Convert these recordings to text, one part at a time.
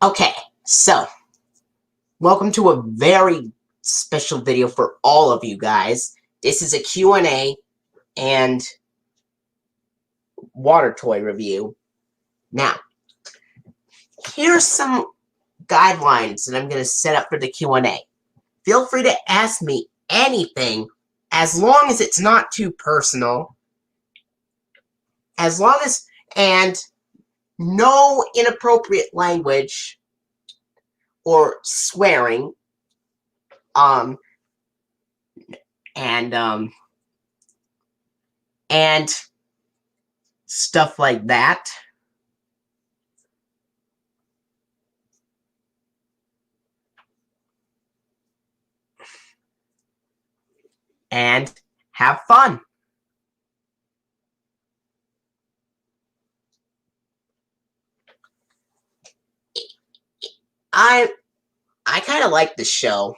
Okay, so welcome to a very special video for all of you guys. This is a Q&A and water toy review. Now, here's some guidelines that I'm going to set up for the Q&A. Feel free to ask me anything as long as it's not too personal. And no inappropriate language or swearing. And stuff like that. And have fun. I kind of like the show.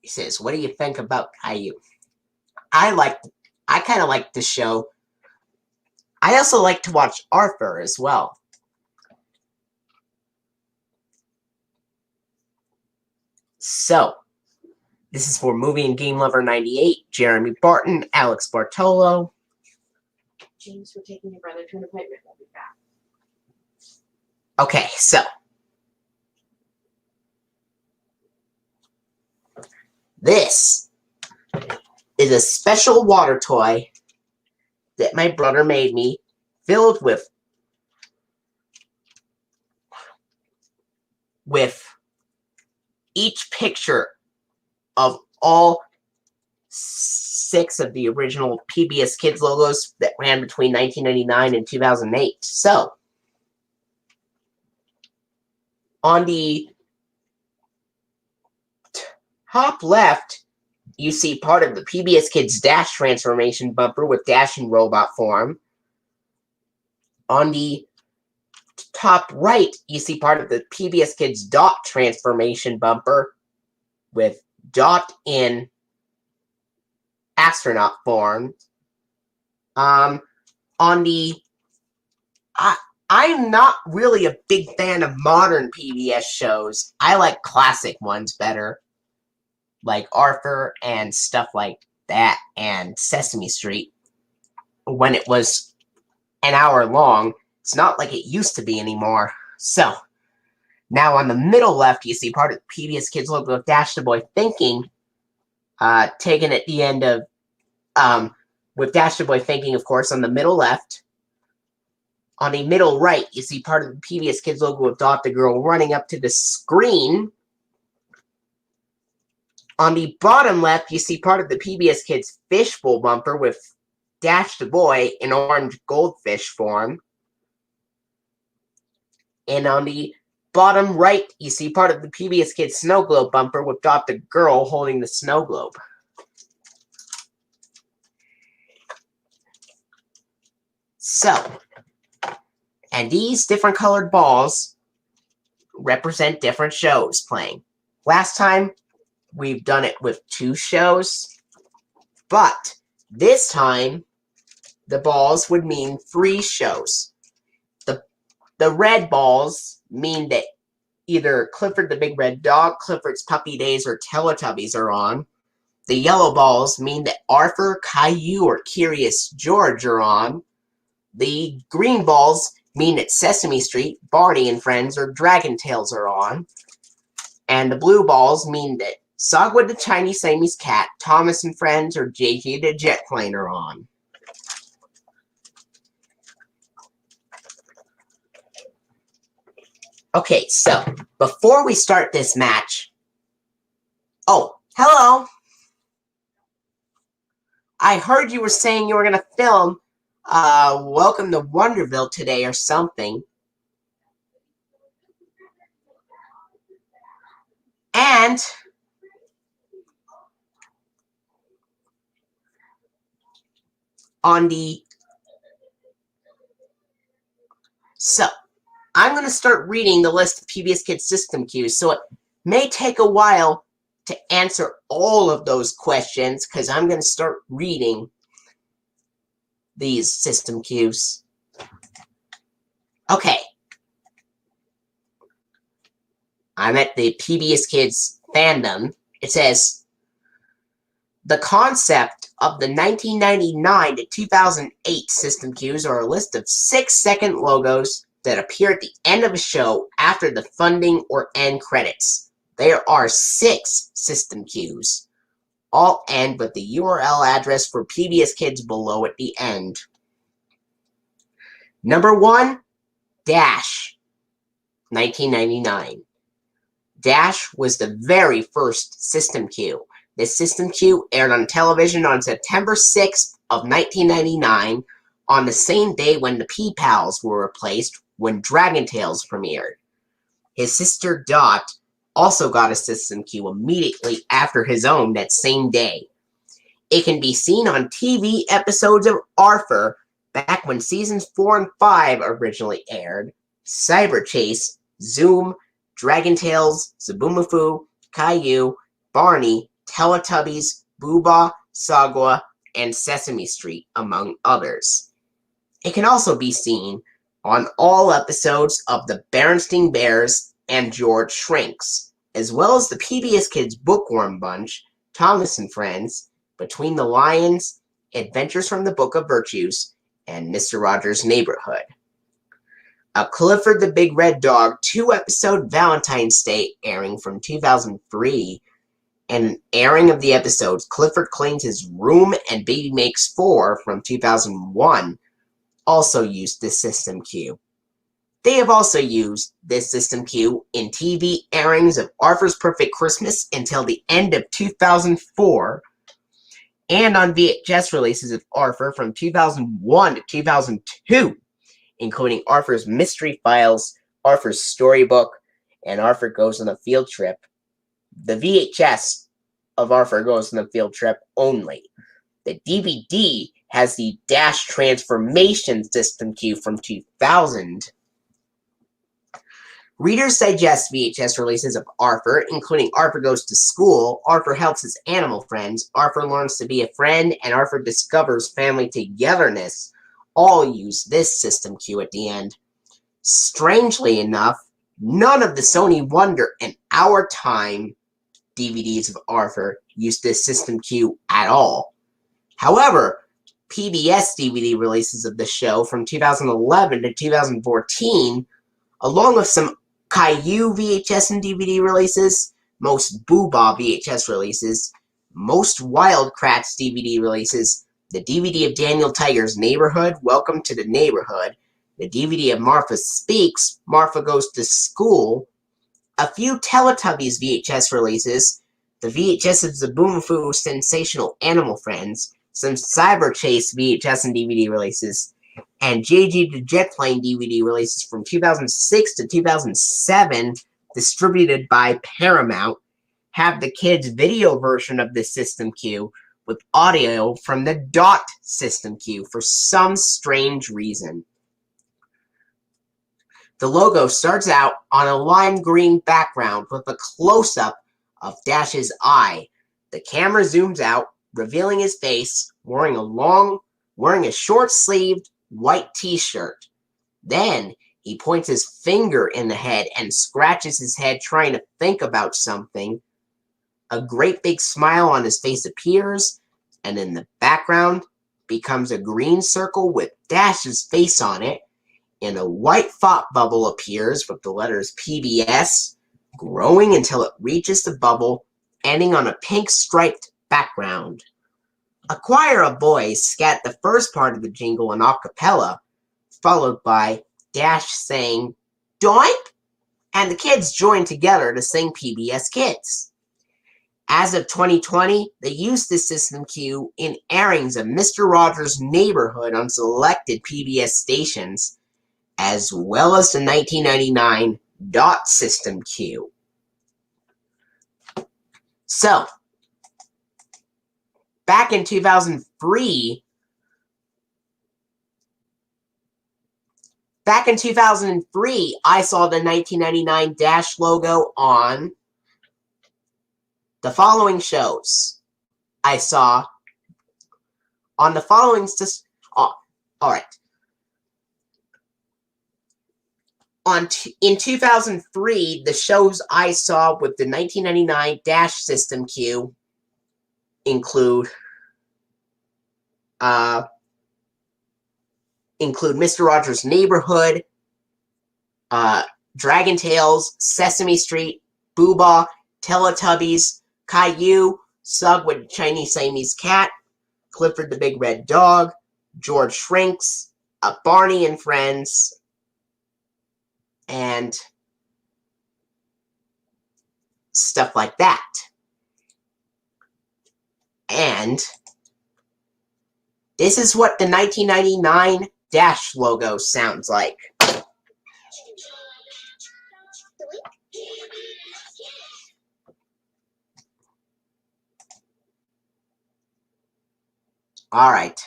He says, "What do you think about Caillou?" I kind of like the show. I also like to watch Arthur as well. So, this is for Movie and Game Lover 98, Jeremy Barton, Alex Bartolo. James, we're taking your brother to an appointment. We'll be back. Okay, so this is a special water toy that my brother made me, filled with each picture of all 6 of the original PBS Kids logos that ran between 1999 and 2008. So, on the top left, you see part of the PBS Kids Dash transformation bumper with Dash in robot form. On the top right, you see part of the PBS Kids Dot transformation bumper with Dot in astronaut form. I'm not really a big fan of modern PBS shows. I like classic ones better, like Arthur and stuff like that, and Sesame Street, when it was an hour long. It's not like it used to be anymore. So, now on the middle left, you see part of the PBS Kids logo of Dash the Boy Thinking, taken at the end of, with Dash the Boy Thinking, of course, on the middle left. On the middle right, you see part of the PBS Kids logo of Dot the Girl running up to the screen. On the bottom left, you see part of the PBS Kids Fishbowl bumper with Dash the Boy in orange goldfish form. And on the bottom right, you see part of the PBS Kids Snow Globe bumper with Dot the Girl holding the snow globe. So, and these different colored balls represent different shows playing. Last time, we've done it with 2 shows, but this time, the balls would mean 3 shows. The red balls mean that either Clifford the Big Red Dog, Clifford's Puppy Days, or Teletubbies are on. The yellow balls mean that Arthur, Caillou, or Curious George are on. The green balls mean that Sesame Street, Barney and Friends, or Dragon Tales are on. And the blue balls mean that Sagwood the Tiny Siamese Cat, Thomas and Friends, or JJ the Jet Plane are on. Okay, so, before we start this match... Oh, hello! I heard you were saying you were going to film Welcome to Wonderville today or something. And... on the... So... I'm going to start reading the list of PBS Kids system cues, so it may take a while to answer all of those questions, because I'm going to start reading these system cues. Okay. I'm at the PBS Kids fandom. It says, the concept of the 1999 to 2008 system cues are a list of 6-second logos that appear at the end of a show after the funding or end credits. There are 6 system cues. All end with the URL address for PBS Kids below at the end. Number 1, Dash, 1999. Dash was the very first system cue. This system cue aired on television on September 6th of 1999, on the same day when the P-Pals were replaced when Dragon Tales premiered. His sister Dot also got a system cue immediately after his own that same day. It can be seen on TV episodes of Arthur back when seasons 4 and 5 originally aired, Cyber Chase, Zoom, Dragon Tales, Zaboomafoo, Caillou, Barney, Teletubbies, Booba, Sagwa, and Sesame Street, among others. It can also be seen on all episodes of The Berenstain Bears and George Shrinks, as well as the PBS Kids Bookworm Bunch, Thomas and Friends, Between the Lions, Adventures from the Book of Virtues, and Mr. Rogers' Neighborhood. A Clifford the Big Red Dog 2-episode Valentine's Day airing from 2003, and an airing of the episodes Clifford Cleans His Room and Baby Makes 4 from 2001 also used this system cue. They have also used this system cue in TV airings of Arthur's Perfect Christmas until the end of 2004, and on VHS releases of Arthur from 2001 to 2002, including Arthur's Mystery Files, Arthur's Storybook, and Arthur Goes on a Field Trip. The VHS of Arthur Goes on a Field Trip only. The DVD has the Dash Transformation system cue from 2000. Reader's Digest VHS releases of Arthur, including Arthur Goes to School, Arthur Helps His Animal Friends, Arthur Learns to Be a Friend, and Arthur Discovers Family Togetherness, all use this system cue at the end. Strangely enough, none of the Sony Wonder and Our Time DVDs of Arthur use this system cue at all. However, PBS DVD releases of the show from 2011 to 2014, along with some Caillou VHS and DVD releases, most Booba VHS releases, most Wild Kratts DVD releases, the DVD of Daniel Tiger's Neighborhood, Welcome to the Neighborhood, the DVD of Martha Speaks, Martha Goes to School, a few Teletubbies VHS releases, the VHS of Zaboomafoo Sensational Animal Friends, some Cyber Chase VHS and DVD releases, and JG the Jet Plane DVD releases from 2006 to 2007, distributed by Paramount, have the kids' video version of the system cue with audio from the Dot system cue for some strange reason. The logo starts out on a lime green background with a close-up of Dash's eye. The camera zooms out, revealing his face, wearing a short-sleeved white t-shirt. Then he points his finger in the head and scratches his head trying to think about something. A great big smile on his face appears, and in the background becomes a green circle with Dash's face on it, and a white thought bubble appears with the letters PBS, growing until it reaches the bubble, ending on a pink striped background. A choir of boys scat the first part of the jingle in a cappella, followed by Dash saying, "Doink!" and the kids join together to sing PBS Kids. As of 2020, they use this system cue in airings of Mr. Rogers' Neighborhood on selected PBS stations, as well as the 1999 Dot system cue. So, back in 2003, I saw the 1999 Dash logo on the following shows. I saw on the following All right. In 2003, the shows I saw with the 1999 Dash System Q include Mr. Rogers' Neighborhood, Dragon Tales, Sesame Street, Booba, Teletubbies, Caillou, Sugwood Chinese Siamese Cat, Clifford the Big Red Dog, George Shrinks, Barney and Friends, and stuff like that. And this is what the 1999 Dash logo sounds like. All right.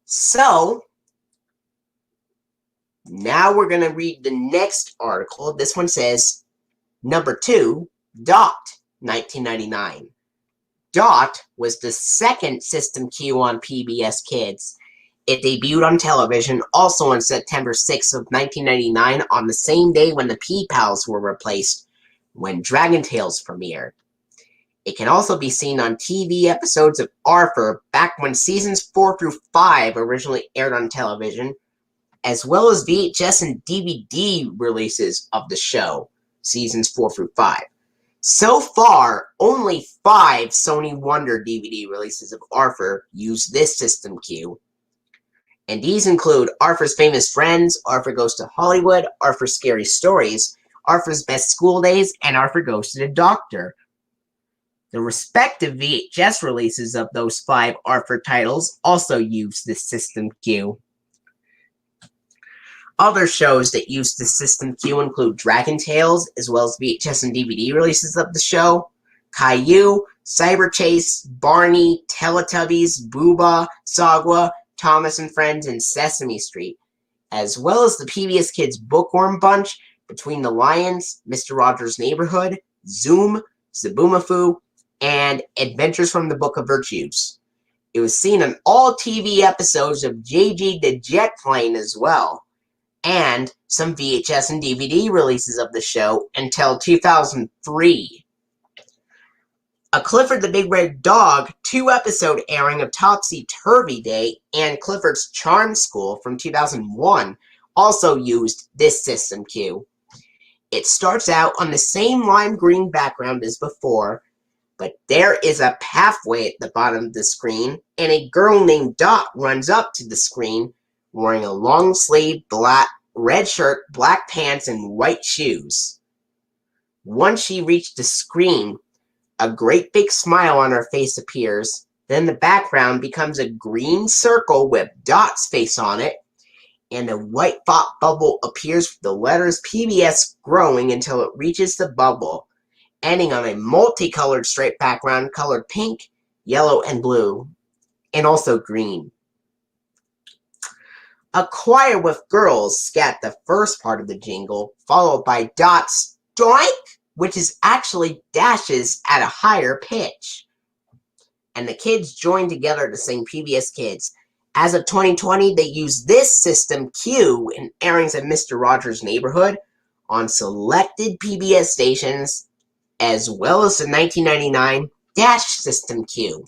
So, now we're going to read the next article. This one says, number 2, Dot, 1999. Dot was the second System Q on PBS Kids. It debuted on television also on September 6th of 1999 on the same day when the P-Pals were replaced, when Dragon Tales premiered. It can also be seen on TV episodes of Arthur back when seasons 4 through 5 originally aired on television, as well as VHS and DVD releases of the show, seasons 4 through 5. So far, only 5 Sony Wonder DVD releases of Arthur use this System Q. And these include Arthur's Famous Friends, Arthur Goes to Hollywood, Arthur's Scary Stories, Arthur's Best School Days, and Arthur Goes to the Doctor. The respective VHS releases of those 5 Arthur titles also use this System Q. Other shows that use the System Q include Dragon Tales, as well as VHS and DVD releases of the show, Caillou, Cyber Chase, Barney, Teletubbies, Booba, Sagwa, Thomas and Friends, and Sesame Street, as well as the PBS Kids Bookworm Bunch, Between the Lions, Mr. Rogers' Neighborhood, Zoom, Zaboomafoo, and Adventures from the Book of Virtues. It was seen on all TV episodes of JG the Jet Plane as well, and some VHS and DVD releases of the show until 2003. A Clifford the Big Red Dog 2-episode airing of Topsy Turvy Day and Clifford's Charm School from 2001 also used this System Q. It starts out on the same lime green background as before, but there is a pathway at the bottom of the screen, and a girl named Dot runs up to the screen wearing a long-sleeved red shirt, black pants, and white shoes. Once she reached the screen, a great big smile on her face appears, then the background becomes a green circle with Dot's face on it, and a white thought bubble appears with the letters PBS growing until it reaches the bubble, ending on a multicolored striped background colored pink, yellow, and blue, and also green. A choir with girls scat the first part of the jingle, followed by Dot's doink, which is actually dashes at a higher pitch. And the kids join together to sing PBS Kids. As of 2020, they use this System Q in airings of Mr. Rogers' Neighborhood on selected PBS stations, as well as the 1999 Dash System Q.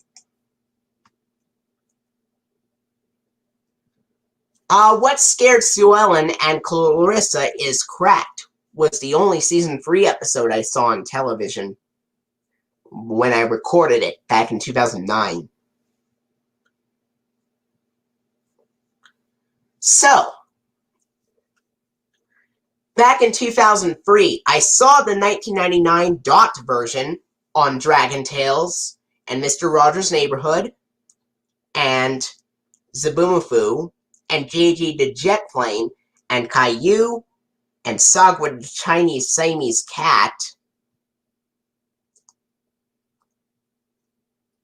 What Scared Sue Ellen and Clarissa Is Cracked was the only season 3 episode I saw on television when I recorded it back in 2009. So, back in 2003, I saw the 1999 Dot version on Dragon Tales and Mr. Rogers' Neighborhood and Zaboomafoo and JG the Jet Plane and Caillou and Sagwa the Chinese Siamese Cat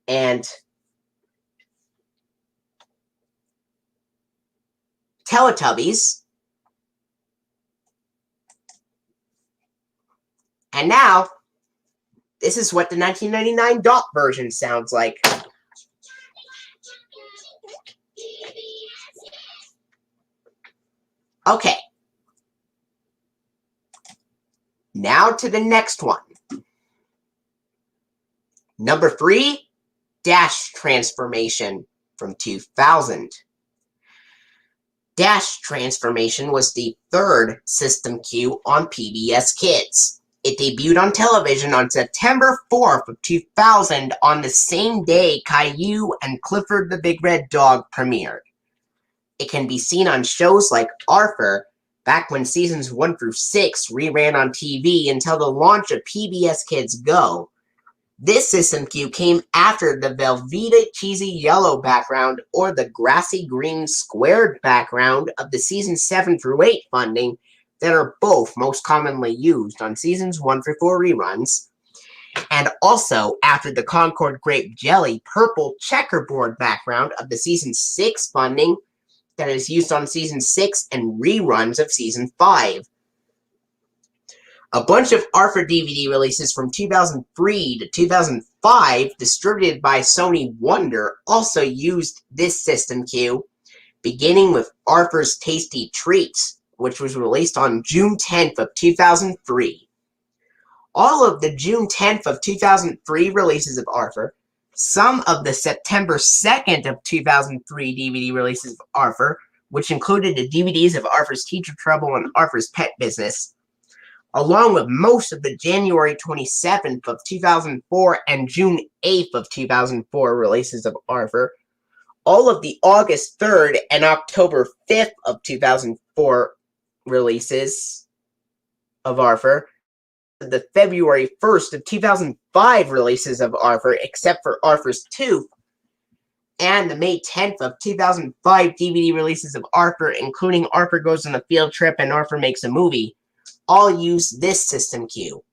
and Teletubbies. And now, this is what the 1999 Dot version sounds like. Okay. Now to the next one. Number 3, Dash Transformation from 2000. Dash Transformation was the third system cue on PBS Kids. It debuted on television on September 4th of 2000 on the same day Caillou and Clifford the Big Red Dog premiered. It can be seen on shows like Arthur, back when seasons 1 through 6 reran on TV until the launch of PBS Kids Go. This system cue came after the Velveeta cheesy yellow background or the grassy green squared background of the season 7 through 8 funding that are both most commonly used on seasons 1 through 4 reruns, and also after the Concord Grape Jelly purple checkerboard background of the season 6 funding that is used on season 6 and reruns of season 5. A bunch of Arthur DVD releases from 2003 to 2005, distributed by Sony Wonder, also used this system cue, beginning with Arthur's Tasty Treats, which was released on June 10th of 2003. All of the June 10th of 2003 releases of Arthur, some of the September 2nd of 2003 DVD releases of Arthur, which included the DVDs of Arthur's Teacher Trouble and Arthur's Pet Business, along with most of the January 27th of 2004 and June 8th of 2004 releases of Arthur, all of the August 3rd and October 5th of 2004 releases of Arthur, the February 1st of 2005 releases of Arthur, except for Arthur's Tooth, and the May 10th of 2005 DVD releases of Arthur, including Arthur Goes on a Field Trip and Arthur Makes a Movie, all use this system cue.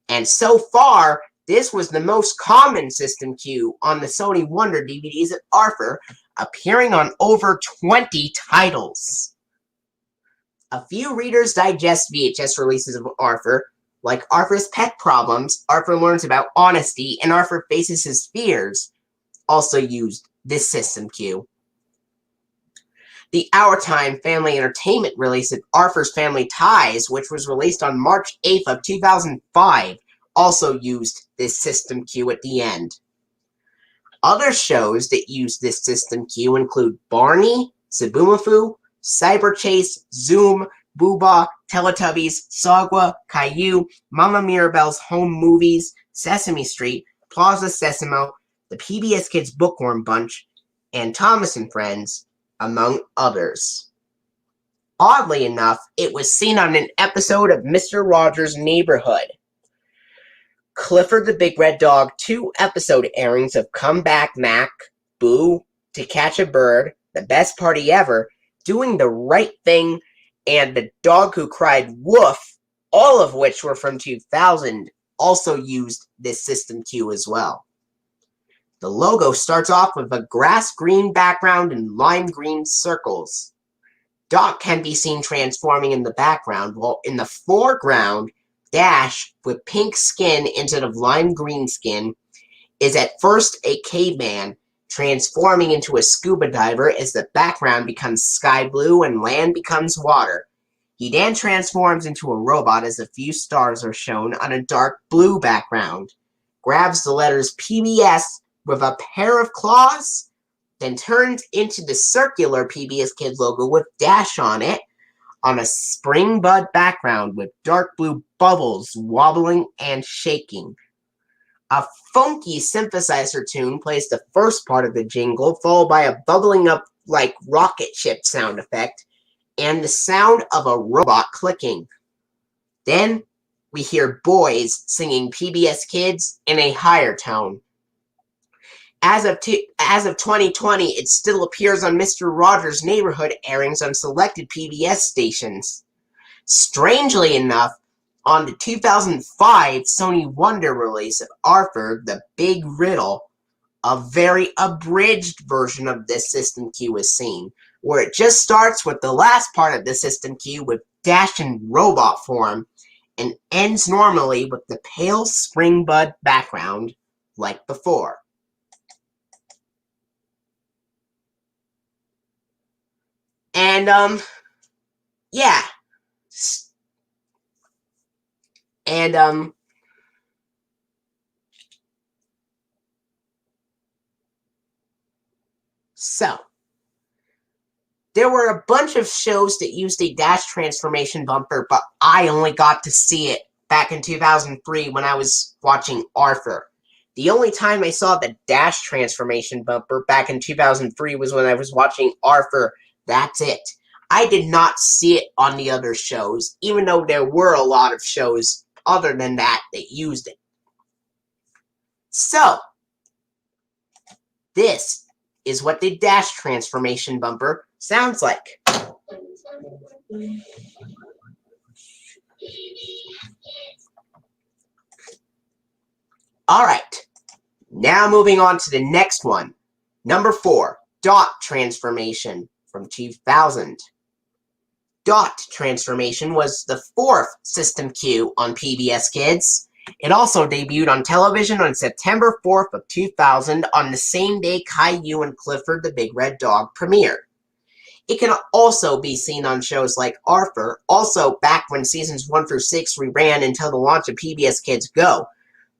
And so far, this was the most common system cue on the Sony Wonder DVDs of Arthur, appearing on over 20 titles. A few Reader's Digest VHS releases of Arthur, like Arthur's Pet Problems, Arthur Learns About Honesty, and Arthur Faces His Fears, also used this system cue. The Our Time Family Entertainment release of Arthur's Family Ties, which was released on March 8th of 2005, also used this system cue at the end. Other shows that use this system cue include Barney, Zaboomafoo, Cyber Chase, Zoom, Booba, Teletubbies, Sagwa, Caillou, Mama Mirabelle's Home Movies, Sesame Street, Plaza Sesamo, the PBS Kids Bookworm Bunch, and Thomas and Friends, among others. Oddly enough, it was seen on an episode of Mr. Rogers' Neighborhood. Clifford the Big Red Dog 2 episode airings of Come Back Mac, Boo, To Catch a Bird, The Best Party Ever, Doing the Right Thing, and The Dog Who Cried Woof, all of which were from 2000, also used this system cue as well. The logo starts off with a grass green background and lime green circles. Doc can be seen transforming in the background, while in the foreground, Dash, with pink skin instead of lime green skin, is at first a caveman, transforming into a scuba diver as the background becomes sky blue and land becomes water. He then transforms into a robot as a few stars are shown on a dark blue background, grabs the letters PBS with a pair of claws, then turns into the circular PBS Kids logo with Dash on it, on a spring bud background with dark blue bubbles wobbling and shaking. A funky synthesizer tune plays the first part of the jingle, followed by a bubbling up like rocket ship sound effect, and the sound of a robot clicking. Then we hear boys singing PBS Kids in a higher tone. As of 2020, it still appears on Mr. Rogers' Neighborhood airings on selected PBS stations. Strangely enough, on the 2005 Sony Wonder release of Arthur, the Big Riddle, a very abridged version of this system cue is seen, where it just starts with the last part of the system cue with Dash in robot form, and ends normally with the pale spring bud background, like before. And, yeah. And, so, there were a bunch of shows that used a dash transformation bumper, but I only got to see it back in 2003 when I was watching Arthur. The only time I saw the dash transformation bumper back in 2003 was when I was watching Arthur. That's it. I did not see it on the other shows, even though there were a lot of shows other than that used it. So, this is what the dash transformation bumper sounds like. Alright, now moving on to the next one. Number 4, dot transformation from 2000. Dot transformation was the 4th system cue on PBS Kids. It also debuted on television on September 4th of 2000 on the same day Caillou and Clifford the Big Red Dog premiered. It can also be seen on shows like Arthur, also back when seasons 1 through 6 reran until the launch of PBS Kids Go.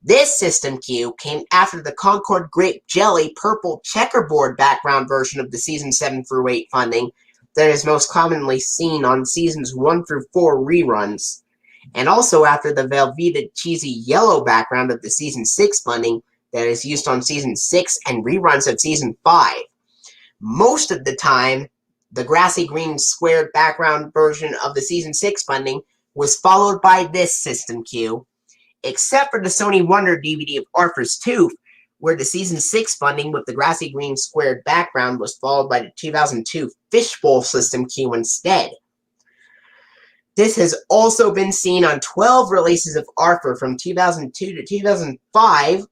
This system cue came after the Concord Grape Jelly purple checkerboard background version of the season 7 through 8 funding that is most commonly seen on seasons 1 through 4 reruns, and also after the Velveeta cheesy yellow background of the season 6 funding that is used on season 6 and reruns of season 5. Most of the time, the grassy green squared background version of the season 6 funding was followed by this system cue, except for the Sony Wonder DVD of Arthur's Tooth, where the season 6 funding with the grassy green squared background was followed by the 2002 Fishbowl system cue instead. This has also been seen on 12 releases of Arthur from 2002 to 2005,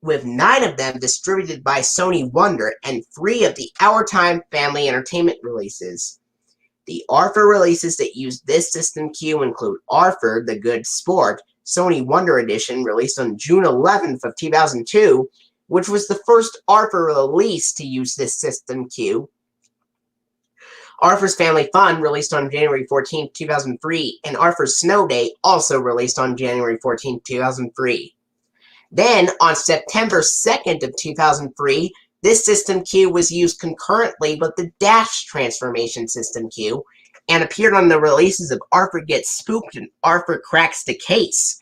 with 9 of them distributed by Sony Wonder and 3 of the Our Time Family Entertainment releases. The Arthur releases that use this system cue include Arthur, the Good Sport, Sony Wonder Edition, released on June 11th of 2002, which was the first Arthur release to use this system cue. Arthur's Family Fun, released on January 14th, 2003, and Arthur's Snow Day, also released on January 14th, 2003. Then, on September 2nd of 2003, this system cue was used concurrently with the Dash Transformation system cue, and appeared on the releases of Arthur Gets Spooked and Arthur Cracks the Case.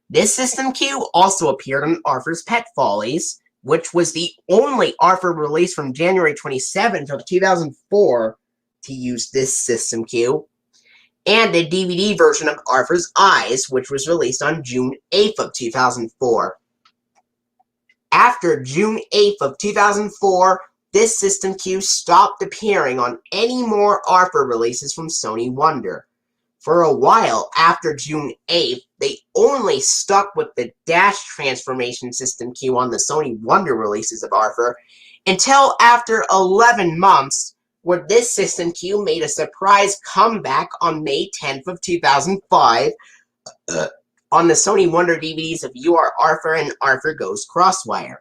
This system cue also appeared on Arthur's Pet Follies, which was the only Arthur release from January 27th of 2004 to use this system cue, and the DVD version of Arthur's Eyes, which was released on June 8th of 2004. After June 8th of 2004, this system cue stopped appearing on any more Arthur releases from Sony Wonder. For a while after June 8th, they only stuck with the Dash Transformation system cue on the Sony Wonder releases of Arthur, until after 11 months, where this system cue made a surprise comeback on May 10th of 2005 on the Sony Wonder DVDs of You Are Arthur and Arthur Goes Crosswire.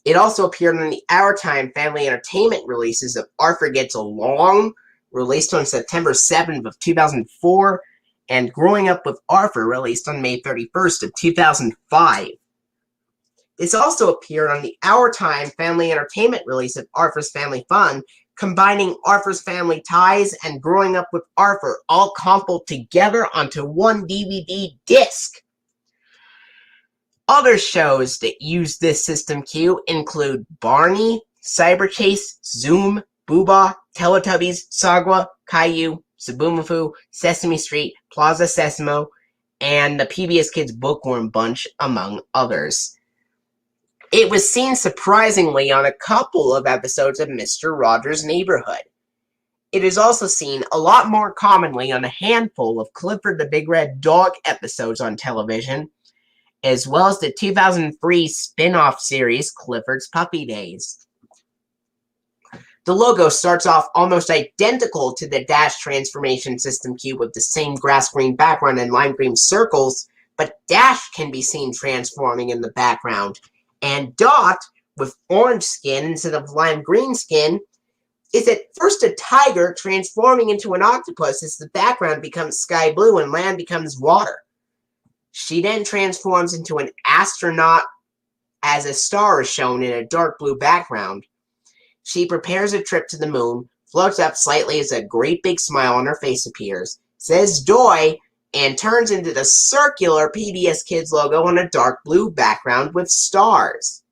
It also appeared on the Our Time Family Entertainment releases of Arthur Gets Along, released on September 7th of 2004, and Growing Up with Arthur, released on May 31st of 2005. This also appeared on the Our Time Family Entertainment release of Arthur's Family Fun, combining Arthur's Family Ties and Growing Up with Arthur, all compoed together onto one DVD disc. Other shows that use this system cue include Barney, Cyber Chase, Zoom, Booba, Teletubbies, Sagwa, Caillou, Subumafu, Sesame Street, Plaza Sesamo, and the PBS Kids Bookworm Bunch, among others. It was seen surprisingly on a couple of episodes of Mr. Rogers' Neighborhood. It is also seen a lot more commonly on a handful of Clifford the Big Red Dog episodes on television, as well as the 2003 spin-off series Clifford's Puppy Days. The logo starts off almost identical to the Dash Transformation system cue with the same grass green background and lime green circles, but Dash can be seen transforming in the background, and Dot, with orange skin instead of lime green skin, is at first a tiger transforming into an octopus as the background becomes sky blue and land becomes water. She then transforms into an astronaut as a star is shown in a dark blue background. She prepares a trip to the moon, floats up slightly as a great big smile on her face appears, says "Doy," and turns into the circular PBS Kids logo on a dark blue background with stars.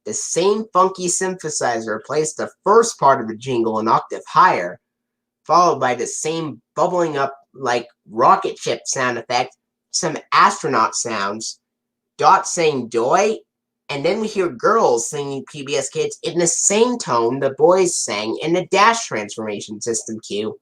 The same funky synthesizer plays the first part of the jingle an octave higher, followed by the same bubbling up like rocket ship sound effect, some astronaut sounds, Dot saying "Doy," and then we hear girls singing PBS Kids in the same tone the boys sang in the Dash transformation system cue.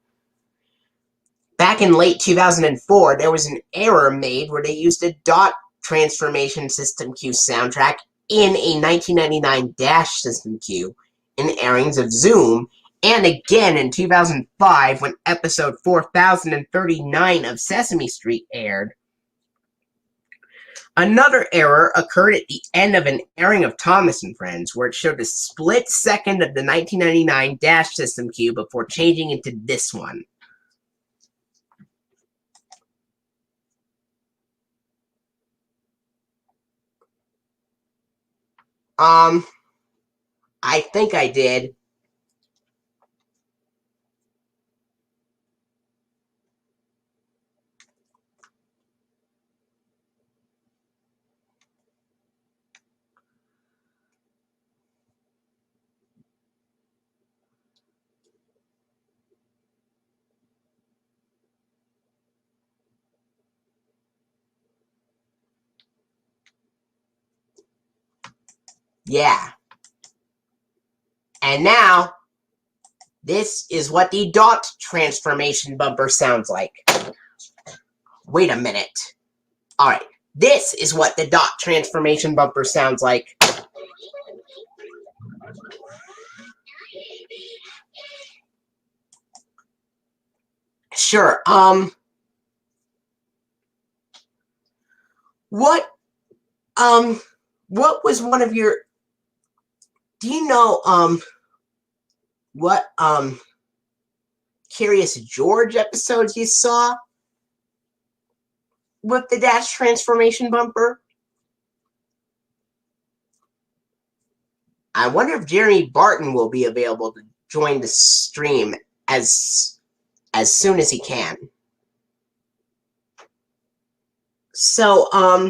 Back in late 2004, there was an error made where they used a Dot transformation system cue soundtrack in a 1999 Dash system cue in airings of Zoom, and again in 2005 when episode 4039 of Sesame Street aired. Another error occurred at the end of an airing of Thomas and Friends, where it showed a split second of the 1999 Dash system cue before changing into this one. I think I did. Yeah. And now, this is what the Dot transformation bumper sounds like. Wait a minute. Alright, this is what the Dot transformation bumper sounds like. Sure, what was one of your, do you know, what, Curious George episodes you saw with the Dash transformation bumper? I wonder if Jeremy Barton will be available to join the stream as soon as he can. So,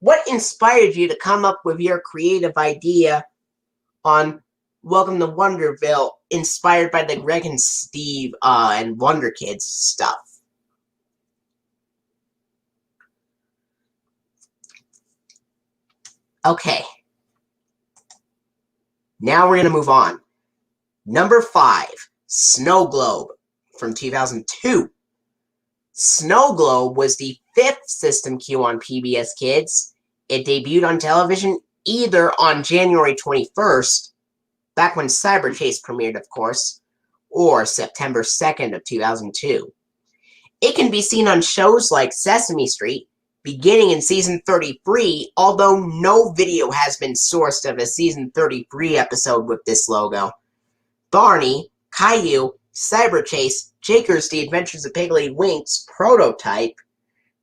what inspired you to come up with your creative idea on Welcome to Wonderville, inspired by the Greg and Steve and Wonder Kids stuff? Okay. Now we're going to move on. Number 5, Snow Globe from 2002. Snow Globe was the 5th system cue on PBS Kids. It debuted on television either on January 21st, back when Cyber Chase premiered, of course, or September 2nd of 2002. It can be seen on shows like Sesame Street, beginning in season 33, although no video has been sourced of a season 33 episode with this logo. Barney, Caillou, Cyber Chase, Jakers, The Adventures of Piggly Wink's Prototype,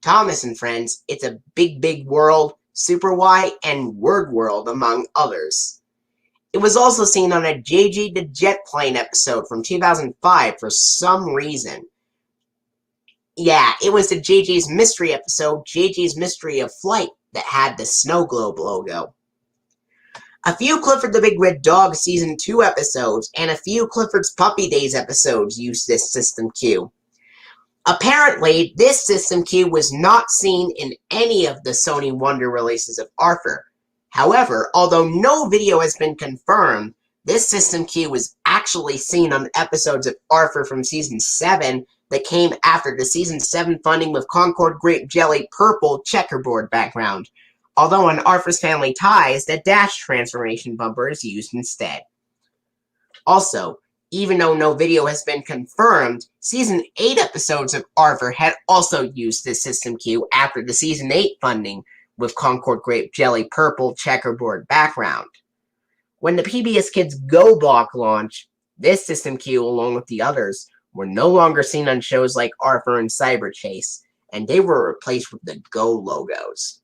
Thomas and Friends, It's a Big Big World, Super Y, and Word World, among others. It was also seen on a JG the Jet Plane episode from 2005 for some reason. Yeah, it was the JJ's Mystery episode, JJ's Mystery of Flight, that had the Snow Globe logo. A few Clifford the Big Red Dog Season 2 episodes and a few Clifford's Puppy Days episodes used this system cue. Apparently, this system cue was not seen in any of the Sony Wonder releases of Arthur. However, although no video has been confirmed, this system cue was actually seen on episodes of Arthur from Season 7 that came after the Season 7 funding with Concord Grape Jelly purple checkerboard background, although on Arthur's Family Ties, the Dash transformation bumper is used instead. Also, Even though no video has been confirmed, Season 8 episodes of Arthur had also used this system cue after the Season 8 funding with Concord Grape Jelly purple checkerboard background. When the PBS Kids Go block launched, this system cue, along with the others, were no longer seen on shows like Arthur and Cyber Chase, and they were replaced with the Go logos.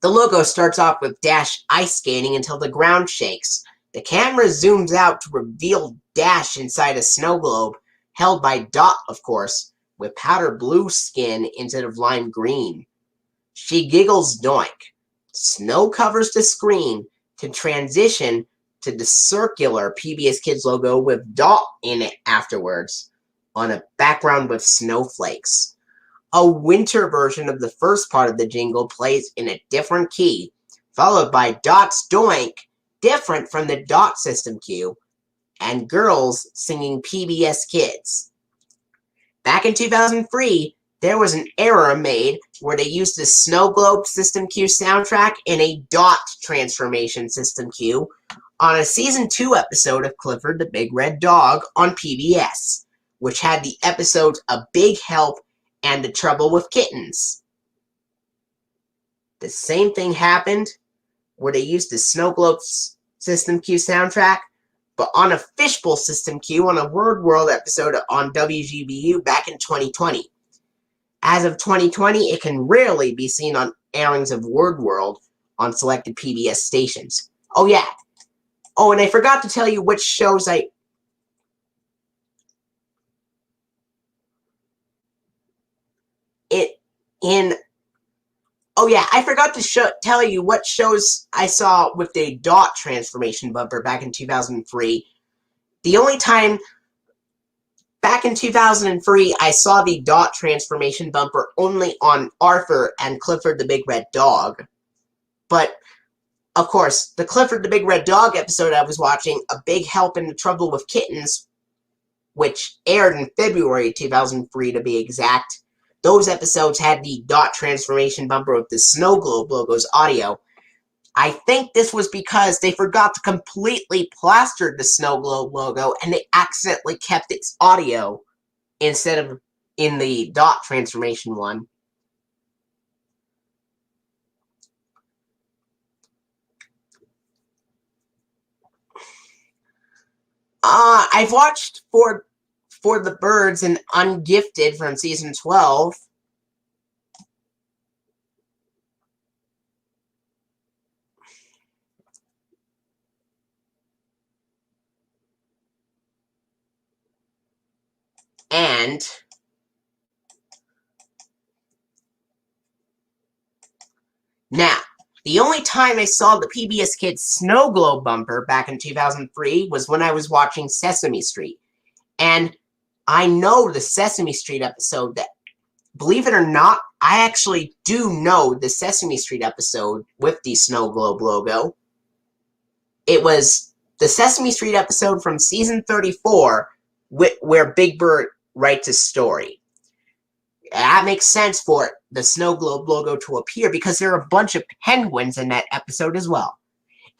The logo starts off with Dash ice skating until the ground shakes. The camera zooms out to reveal Dash inside a snow globe, held by Dot, of course, with powder blue skin instead of lime green. She giggles doink. Snow covers the screen to transition to the circular PBS Kids logo with Dot in it afterwards, on a background with snowflakes. A winter version of the first part of the jingle plays in a different key, followed by Dot's doink, different from the Dot system cue, and girls singing PBS Kids. Back in 2003, there was an error made where they used the Snow Globe system cue soundtrack in a Dot transformation system cue on a Season 2 episode of Clifford the Big Red Dog on PBS, which had the episodes A Big Help and The Trouble with Kittens. The same thing happened where they used the Snow Globe system cue soundtrack, but on a Fishbowl system cue on a Word World episode on WGBU back in 2020. As of 2020, it can rarely be seen on airings of Word World on selected PBS stations. Oh yeah. Oh, and I forgot to tell you which shows I forgot to tell you what shows I saw with the Dot transformation bumper back in 2003. The only time back in 2003 I saw the Dot transformation bumper only on Arthur and Clifford the Big Red Dog. But, of course, the Clifford the Big Red Dog episode I was watching, A Big Help in the Trouble with Kittens, which aired in February 2003 to be exact, those episodes had the Dot transformation bumper with the Snow Globe logo's audio. I think this was because they forgot to completely plaster the Snow Globe logo and they accidentally kept its audio instead of in the Dot transformation one. I've watched For the Birds and Ungifted from Season 12. And now, the only time I saw the PBS Kids Snow Globe bumper back in 2003 was when I was watching Sesame Street. And I know the Sesame Street episode that, believe it or not, I actually do know the Sesame Street episode with the Snow Globe logo. It was the Sesame Street episode from Season 34 where Big Bird writes a story. That makes sense for the Snow Globe logo to appear because there are a bunch of penguins in that episode as well.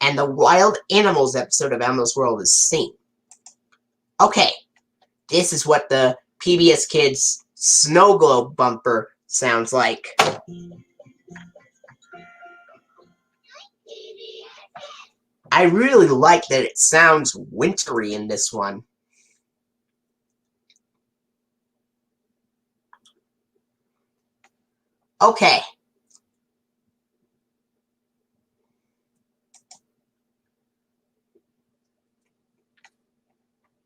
And the Wild Animals episode of Elmo's World is seen. Okay, this is what the PBS Kids Snow Globe bumper sounds like. I really like that it sounds wintry in this one. Okay.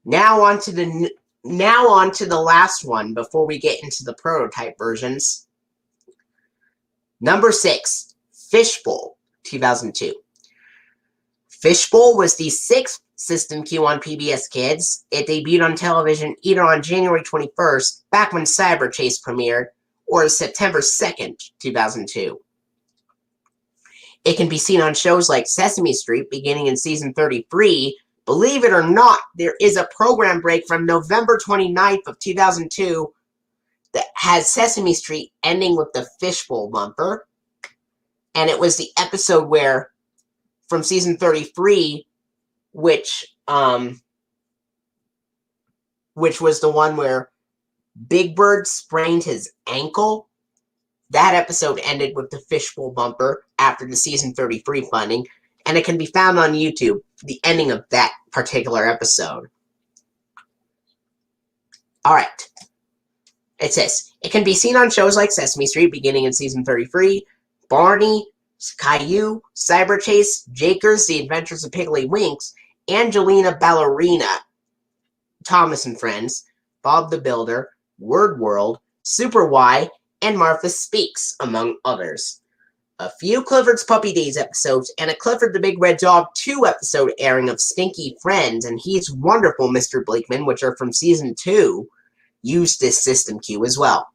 Now on to the last one before we get into the prototype versions. Number 6, Fishbowl, 2002. Fishbowl was the 6th system cue on PBS Kids. It debuted on television either on January 21st, back when Cyber Chase premiered, or September 2nd, 2002. It can be seen on shows like Sesame Street beginning in Season 33. Believe it or not, there is a program break from November 29th of 2002 that has Sesame Street ending with the Fishbowl bumper. And it was the episode where, from Season 33, which which was the one where Big Bird sprained his ankle. That episode ended with the Fishbowl bumper after the season 33 funding, and it can be found on YouTube, the ending of that particular episode. Alright. It says, it can be seen on shows like Sesame Street beginning in season 33, Barney, Caillou, Cyber Chase, Jakers, The Adventures of Piggly Winks, Angelina Ballerina, Thomas and Friends, Bob the Builder, Word World, Super Y, and Martha Speaks, among others. A few Clifford's Puppy Days episodes and a Clifford the Big Red Dog 2 episode airing of Stinky Friends and He's Wonderful, Mr. Bleakman, which are from season 2, used this system cue as well.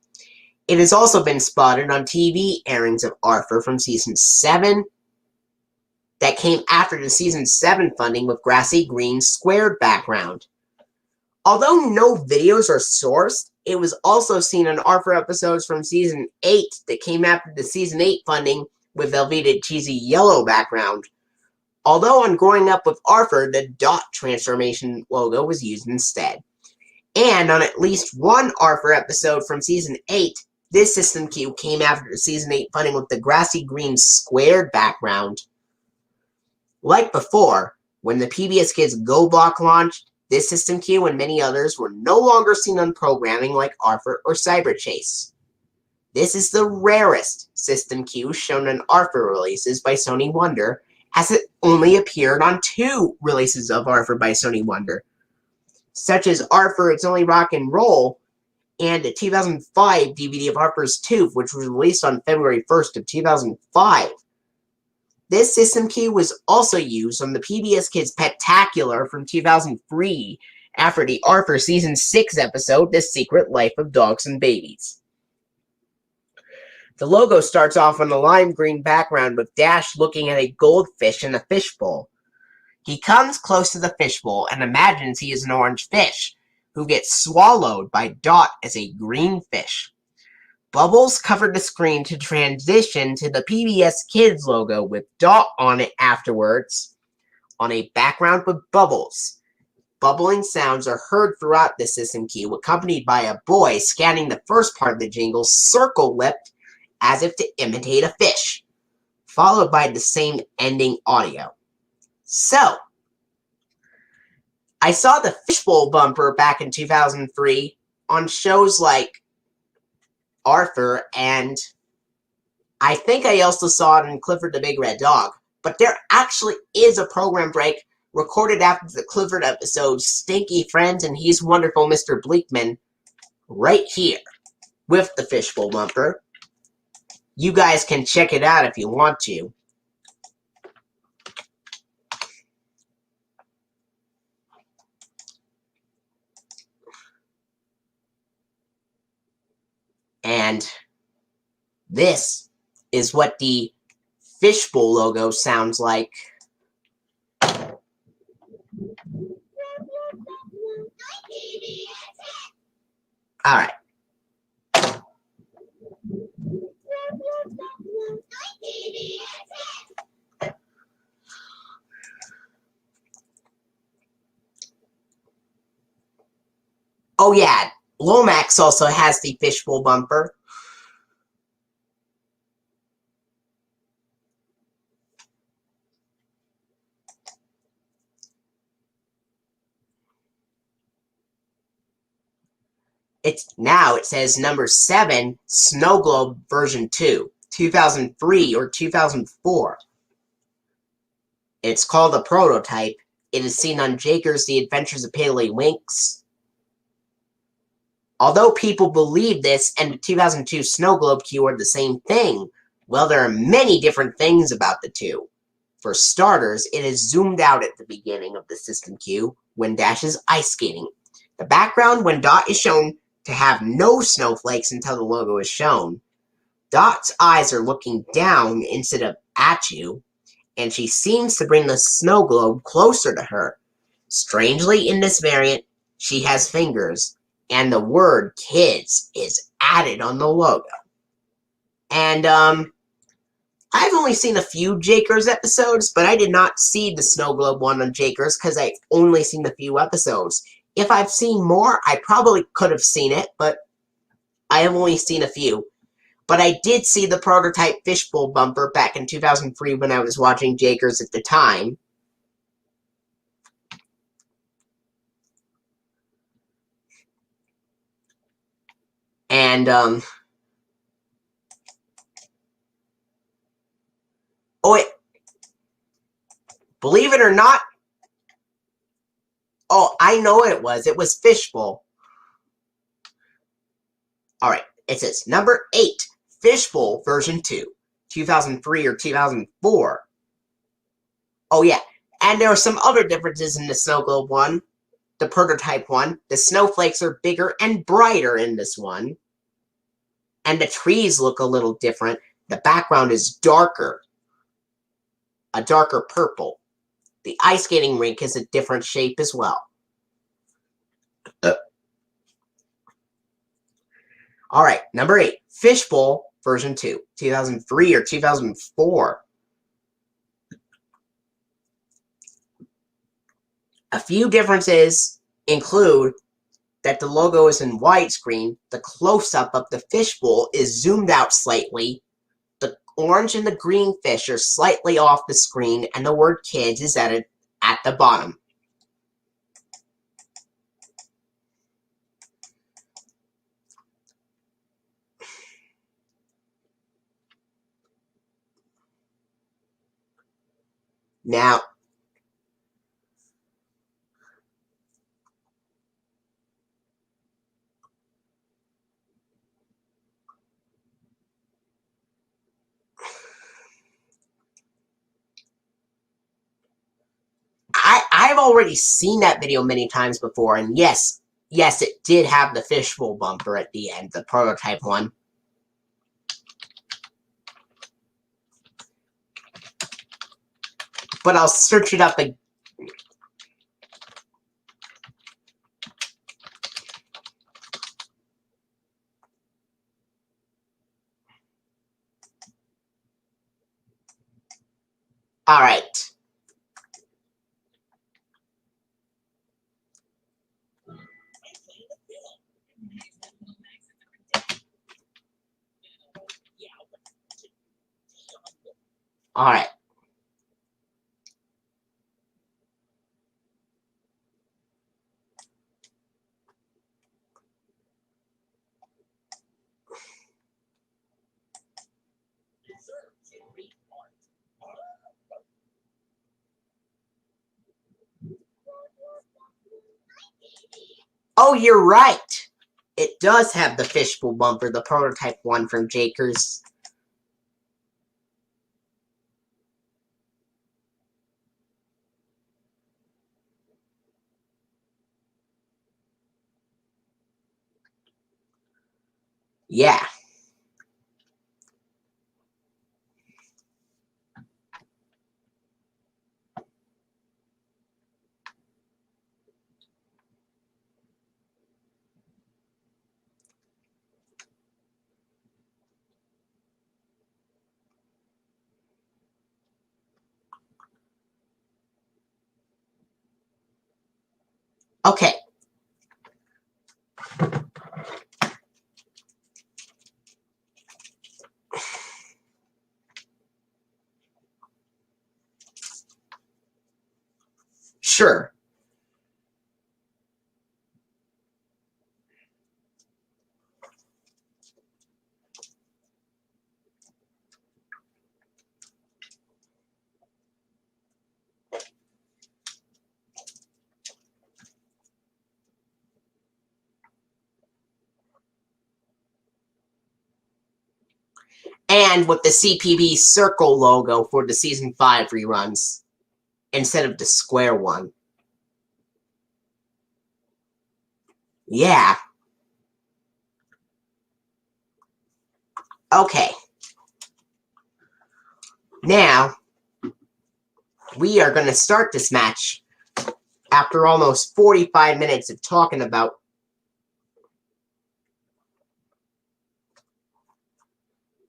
It has also been spotted on TV airings of Arthur from season 7 that came after the season 7 funding with grassy green squared background. Although no videos are sourced, it was also seen on Arthur episodes from season 8 that came after the season 8 funding with Velveted cheesy yellow background. Although on Growing Up with Arthur, the dot transformation logo was used instead. And on at least one Arthur episode from season 8, this system cue came after the season 8 funding with the grassy green squared background. Like before, when the PBS Kids Go block launched, this system cue and many others were no longer seen on programming like Arthur or Cyber Chase. This is the rarest system cue shown on Arthur releases by Sony Wonder, as it only appeared on 2 releases of Arthur by Sony Wonder, such as Arthur It's Only Rock and Roll and a 2005 DVD of Harper's Tooth, which was released on February 1st of 2005. This system cue was also used on the PBS Kids Petacular from 2003 after the Arthur Season 6 episode, The Secret Life of Dogs and Babies. The logo starts off on a lime green background with Dash looking at a goldfish in a fishbowl. He comes close to the fishbowl and imagines he is an orange fish, who gets swallowed by Dot as a green fish. Bubbles covered the screen to transition to the PBS Kids logo with Dot on it afterwards, on a background with bubbles. Bubbling sounds are heard throughout the system cue, accompanied by a boy scanning the first part of the jingle, circle-lipped, as if to imitate a fish, followed by the same ending audio. So, I saw the Fishbowl bumper back in 2003 on shows like Arthur, and I think I also saw it in Clifford the Big Red Dog. But there actually is a program break recorded after the Clifford episode Stinky Friends and He's Wonderful, Mr. Bleakman, right here with the Fishbowl bumper. You guys can check it out if you want to. And this is what the Fishbowl logo sounds like. Alright. Oh yeah, Lomax also has the Fishbowl bumper. It says number 7, Snow Globe version 2, 2003 or 2004. It's called a prototype. It is seen on Jakers, The Adventures of Piggly Winks. Although people believe this and the 2002 Snow Globe cue are the same thing, well, there are many different things about the two. For starters, it is zoomed out at the beginning of the system cue when Dash is ice skating. The background when Dot is shown to have no snowflakes until the logo is shown. Dot's eyes are looking down instead of at you, and she seems to bring the snow globe closer to her. Strangely, in this variant, she has fingers, and the word kids is added on the logo. And, I've only seen a few Jakers episodes, but I did not see the Snow Globe one on Jakers because I've only seen a few episodes. If I've seen more, I probably could have seen it, but I have only seen a few. But I did see the prototype Fishbowl bumper back in 2003 when I was watching Jakers at the time. And, oh, wait. Believe it or not, oh, I know what it was. It was Fishbowl. Alright, it says number 8, Fishbowl version 2, 2003 or 2004. Oh, yeah. And there are some other differences in the snow globe one. The prototype one. The snowflakes are bigger and brighter in this one. And the trees look a little different. The background is darker. A darker purple. The ice skating rink is a different shape as well. Alright, number 8. Fishbowl version 2, 2003 or 2004. A few differences include that the logo is in widescreen, the close-up of the fishbowl is zoomed out slightly, the orange and the green fish are slightly off the screen, and the word kids is added at the bottom. Now, I've already seen that video many times before, and yes, it did have the fishbowl bumper at the end, the prototype one. But I'll search it up again. Alright. Alright. Oh, you're right. It does have the fishbowl bumper, the prototype one from Jakers. Yeah. Okay. Sure. And with the CPB circle logo for the Season 5 reruns, instead of the square one. Yeah. Okay. Now, we are going to start this match after almost 45 minutes of talking about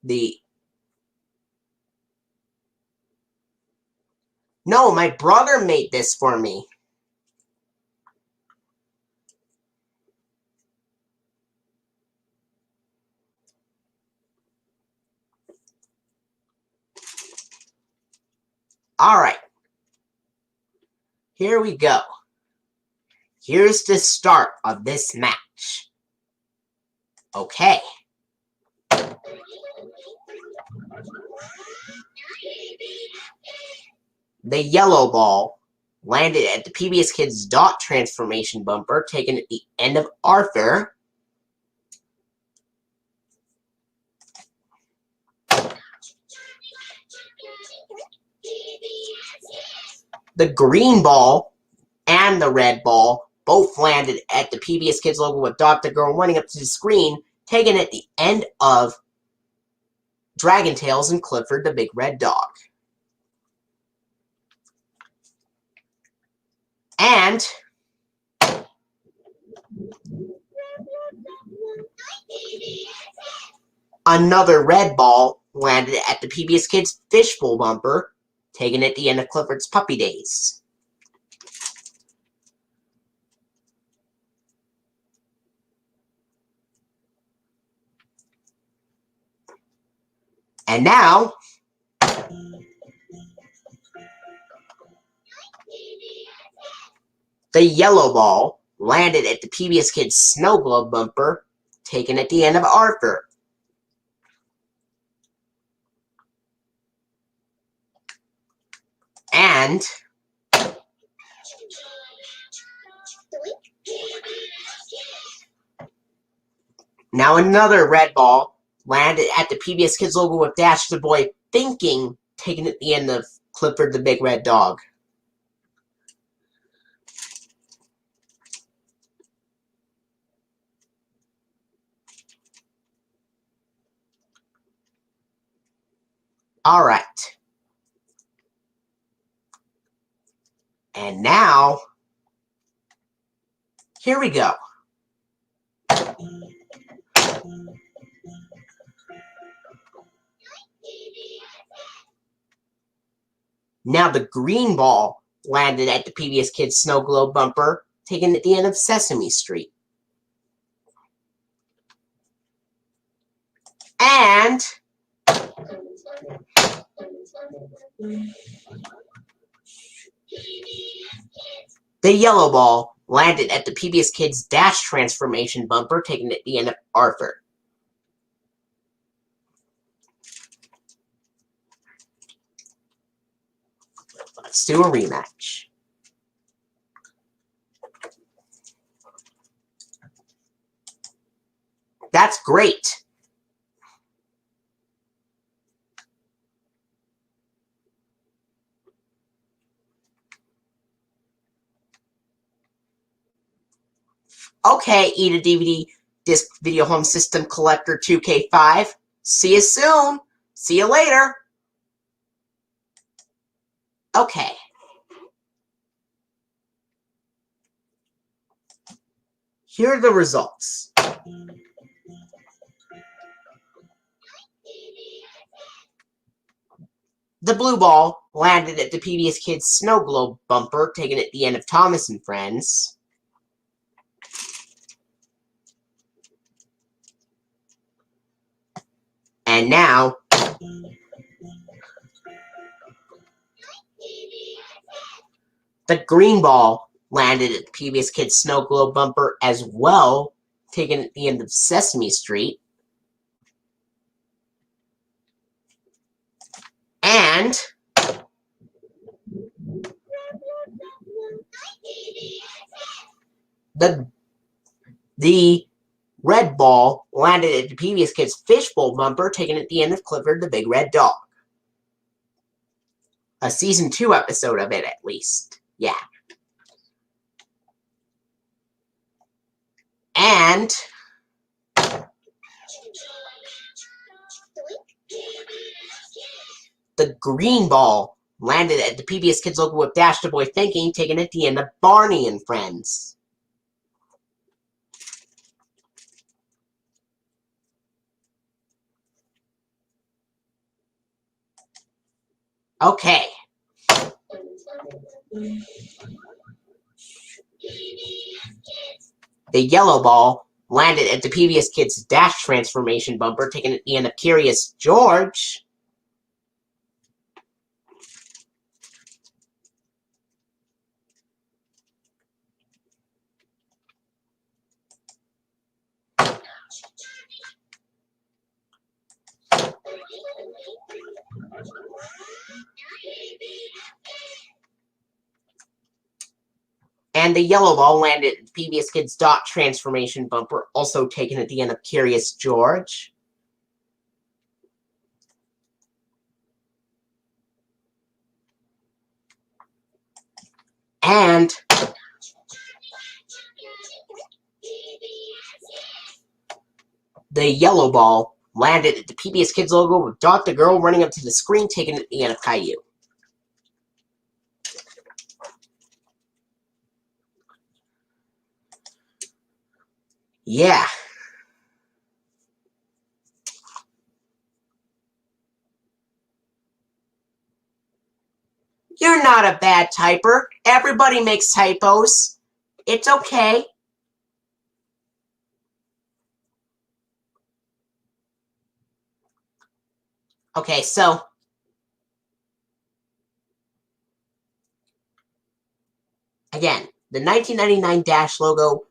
the... No, my brother made this for me. Alright. Here we go. Here's the start of this match. Okay. The yellow ball landed at the PBS Kids dot transformation bumper taken at the end of Arthur. The green ball and the red ball both landed at the PBS Kids logo with Dot the Girl running up to the screen, taken at the end of Dragon Tales and Clifford the Big Red Dog. And another red ball landed at the PBS Kids Fishbowl bumper, taken at the end of Clifford's Puppy Days. And now, the yellow ball landed at the PBS Kids Snow Globe bumper, taken at the end of Arthur. And now another red ball landed at the PBS Kids logo with Dash the Boy Thinking, taken at the end of Clifford the Big Red Dog. Alright. And now, here we go. Now the green ball landed at the PBS Kids Snow Globe bumper, taken at the end of Sesame Street. And the yellow ball landed at the PBS Kids Dash transformation bumper, taken at the end of Arthur. Let's do a rematch. That's great. Okay, Eat a DVD Disc Video Home System Collector 2K5. See you soon. See you later. Okay. Here are the results. The blue ball landed at the PBS Kids Snow Globe bumper, taken at the end of Thomas and Friends. And now, the green ball landed at the PBS Kids Snow Globe bumper as well, taken at the end of Sesame Street. And the red ball landed at the PBS Kids Fishbowl bumper, taken at the end of Clifford the Big Red Dog. A season 2 episode of it, at least. Yeah. And the green ball landed at the PBS Kids logo with Dash the Boy Thinking, taken at the end of Barney and Friends. Okay. The yellow ball landed at the PBS Kids Dash transformation bumper, taken at the end of Curious George. And the yellow ball landed at the PBS Kids dot transformation bumper, also taken at the end of Curious George. And the yellow ball landed at the PBS Kids logo with Dot the Girl running up to the screen, taken at the end of Caillou. Yeah. You're not a bad typer. Everybody makes typos. It's okay. Okay, so again, the 1999 Dash logo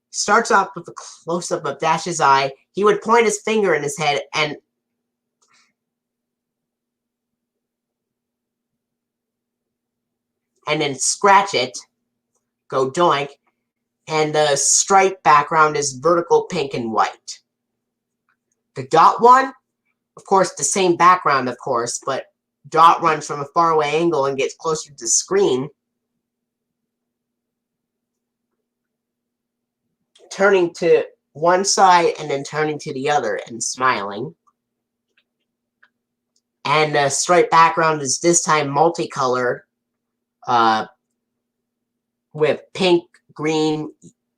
starts off with a close-up of Dash's eye. He would point his finger in his head and then scratch it, go doink, and the stripe background is vertical pink and white. The Dot one, of course, the same background, of course, but Dot runs from a faraway angle and gets closer to the screen, turning to one side and then turning to the other and smiling. And the stripe background is this time multicolored, with pink, green,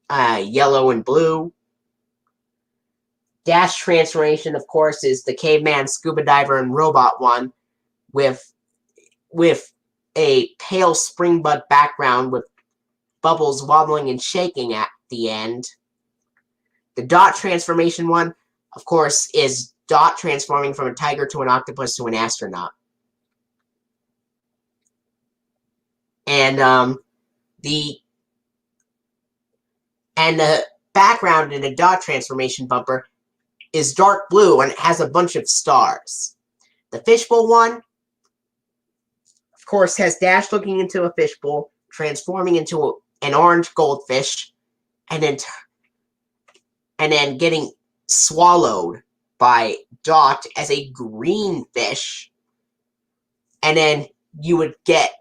yellow, and blue. Dash transformation, of course, is the caveman, scuba diver, and robot one, with a pale springbud background with bubbles wobbling and shaking at the end. The Dot transformation one, of course, is Dot transforming from a tiger to an octopus to an astronaut. And the background in a Dot transformation bumper is dark blue and it has a bunch of stars. The Fishbowl one, of course, has Dash looking into a fishbowl, transforming into an orange goldfish, and then getting swallowed by Dot as a green fish. And then you would get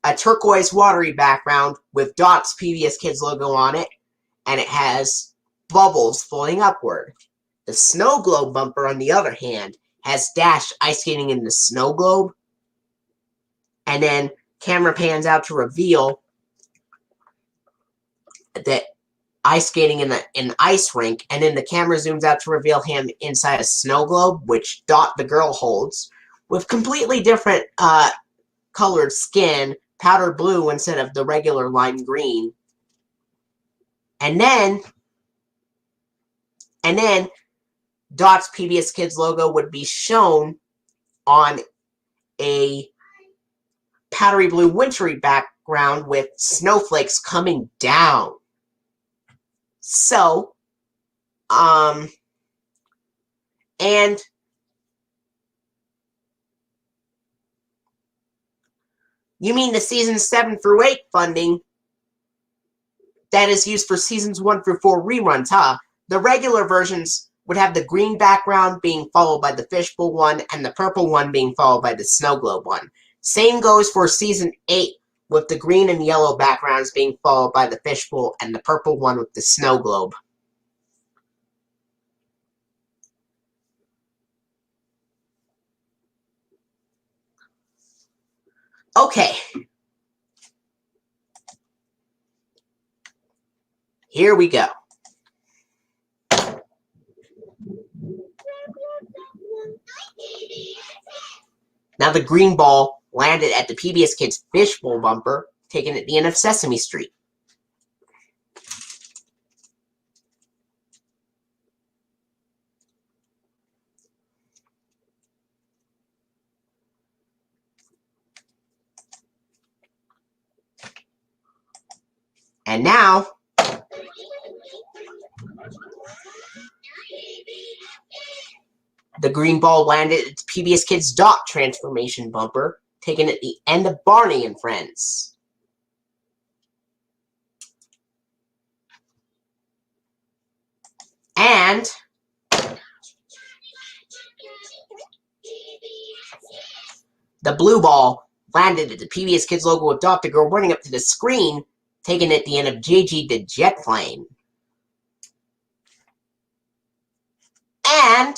a turquoise watery background with Dot's PBS Kids logo on it, and it has bubbles floating upward. The snow globe bumper, on the other hand, has Dash ice skating in the snow globe, and then camera pans out to reveal that ice skating in an ice rink, and then the camera zooms out to reveal him inside a snow globe, which Dot the Girl holds, with completely different colored skin, powder blue instead of the regular lime green. And then Dot's PBS Kids logo would be shown on a powdery blue wintry background with snowflakes coming down. So, and you mean the seasons 7 through 8 funding that is used for seasons 1 through 4 reruns, huh? The regular versions would have the green background being followed by the Fishbowl one and the purple one being followed by the Snow Globe one. Same goes for season 8, with the green and yellow backgrounds being followed by the Fishbowl and the purple one with the Snow Globe. Okay. Here we go. Now the green ball landed at the PBS Kids Fishbowl bumper, taken at the end of Sesame Street. And now, The green ball landed at the PBS Kids dot transformation bumper, taken at the end of Barney and Friends. And the blue ball landed at the PBS Kids logo with Dot the Girl running up to the screen, taken at the end of JG the Jet Plane. And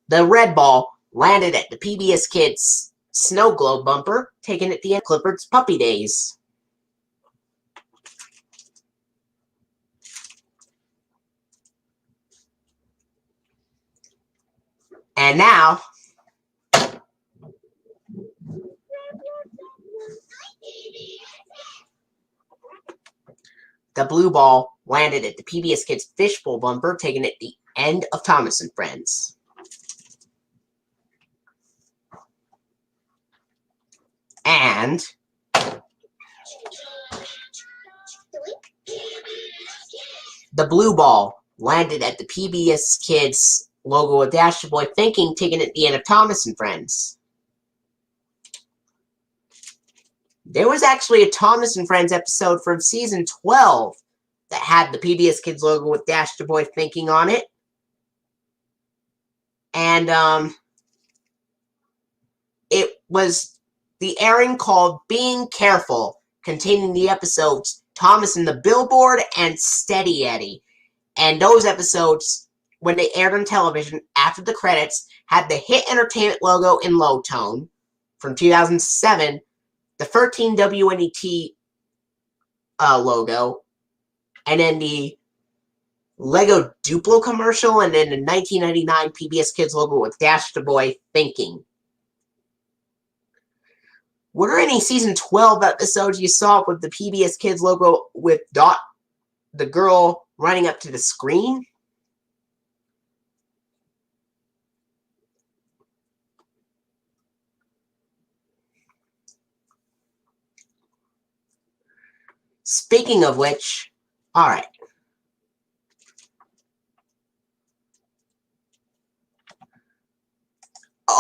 the red ball landed at the PBS Kids Snow Globe bumper, taken at the end of Clifford's Puppy Days. And now, the blue ball landed at the PBS Kids Fishbowl bumper, taken at the end of Thomas and Friends. And the blue ball landed at the PBS Kids logo with Dash the Boy Thinking, taken at the end of Thomas and Friends. There was actually a Thomas and Friends episode from season 12 that had the PBS Kids logo with Dash the Boy Thinking on it. And it was the airing called Being Careful, containing the episodes Thomas and the Billboard and Steady Eddie. And those episodes, when they aired on television after the credits, had the Hit Entertainment logo in low tone from 2007, the 13 WNET logo, and then the Lego Duplo commercial, and then the 1999 PBS Kids logo with Dash the Boy Thinking. Were there any season 12 episodes you saw with the PBS Kids logo with Dot the girl running up to the screen? Speaking of which, alright.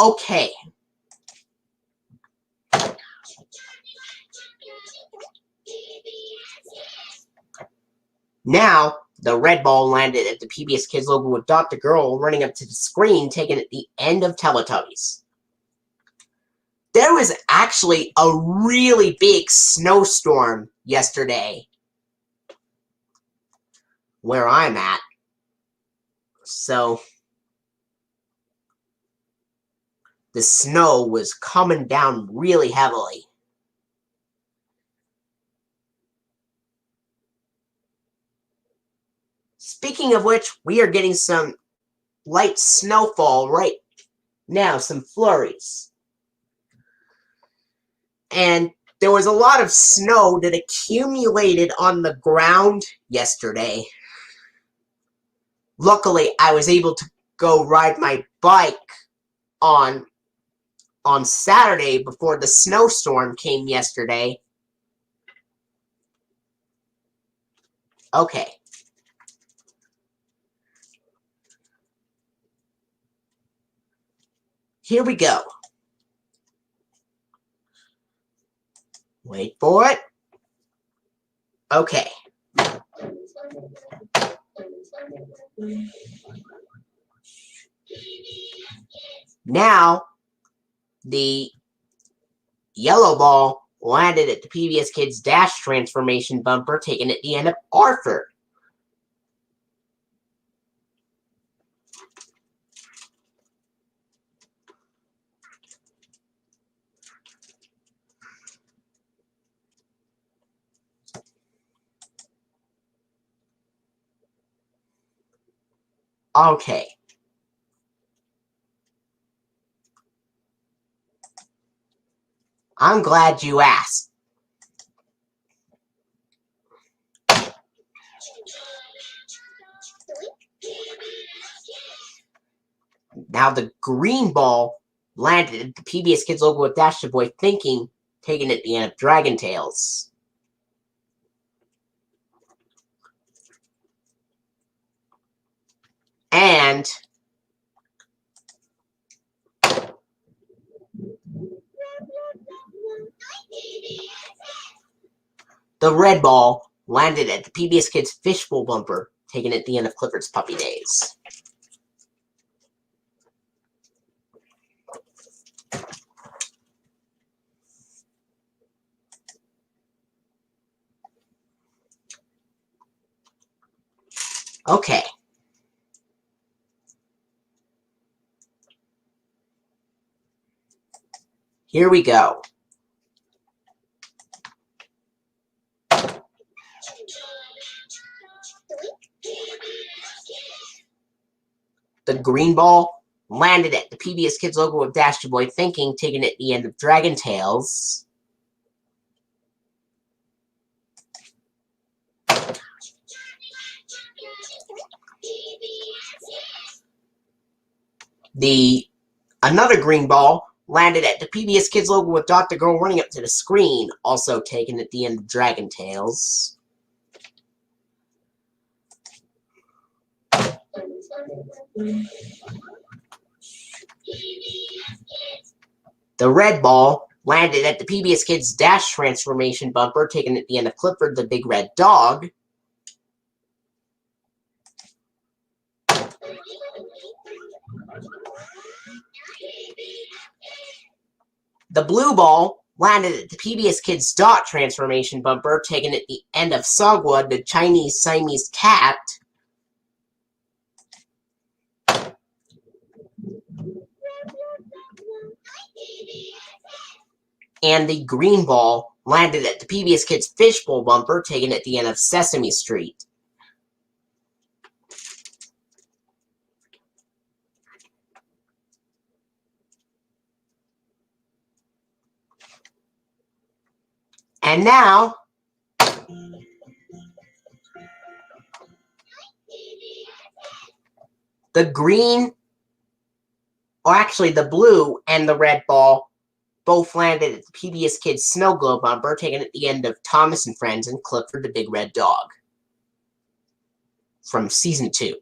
Okay. Now, the red ball landed at the PBS Kids logo with Dot the girl running up to the screen, taken at the end of Teletubbies. There was actually a really big snowstorm yesterday where I'm at. So, the snow was coming down really heavily. Speaking of which, we are getting some light snowfall right now, some flurries. And there was a lot of snow that accumulated on the ground yesterday. Luckily, I was able to go ride my bike on Saturday before the snowstorm came yesterday. Okay. Here we go. Wait for it. Okay. Now, the yellow ball landed at the PBS Kids Dash transformation bumper, taken at the end of Arthur. Okay. I'm glad you asked. Now the green ball landed at the PBS Kids logo with Dash the Boy Thinking, taken at the end of Dragon Tales. And the red ball landed at the PBS Kids Fishbowl bumper, taken at the end of Clifford's Puppy Days. Okay. Here we go. The green ball landed at the PBS Kids logo of Dash to Boy Thinking, taken at the end of Dragon Tales. Another green ball landed at the PBS Kids logo with Dr. Girl running up to the screen, also taken at the end of Dragon Tales. The red ball landed at the PBS Kids Dash transformation bumper, taken at the end of Clifford the Big Red Dog. The blue ball landed at the PBS Kids Dot transformation bumper, taken at the end of Sogwa the Chinese Siamese Cat. And the green ball landed at the PBS Kids Fishbowl bumper, taken at the end of Sesame Street. And now, the green, or actually the blue and the red ball both landed at the PBS Kids Snow Globe bumper, taken at the end of Thomas and Friends and Clifford the Big Red Dog from Season 2.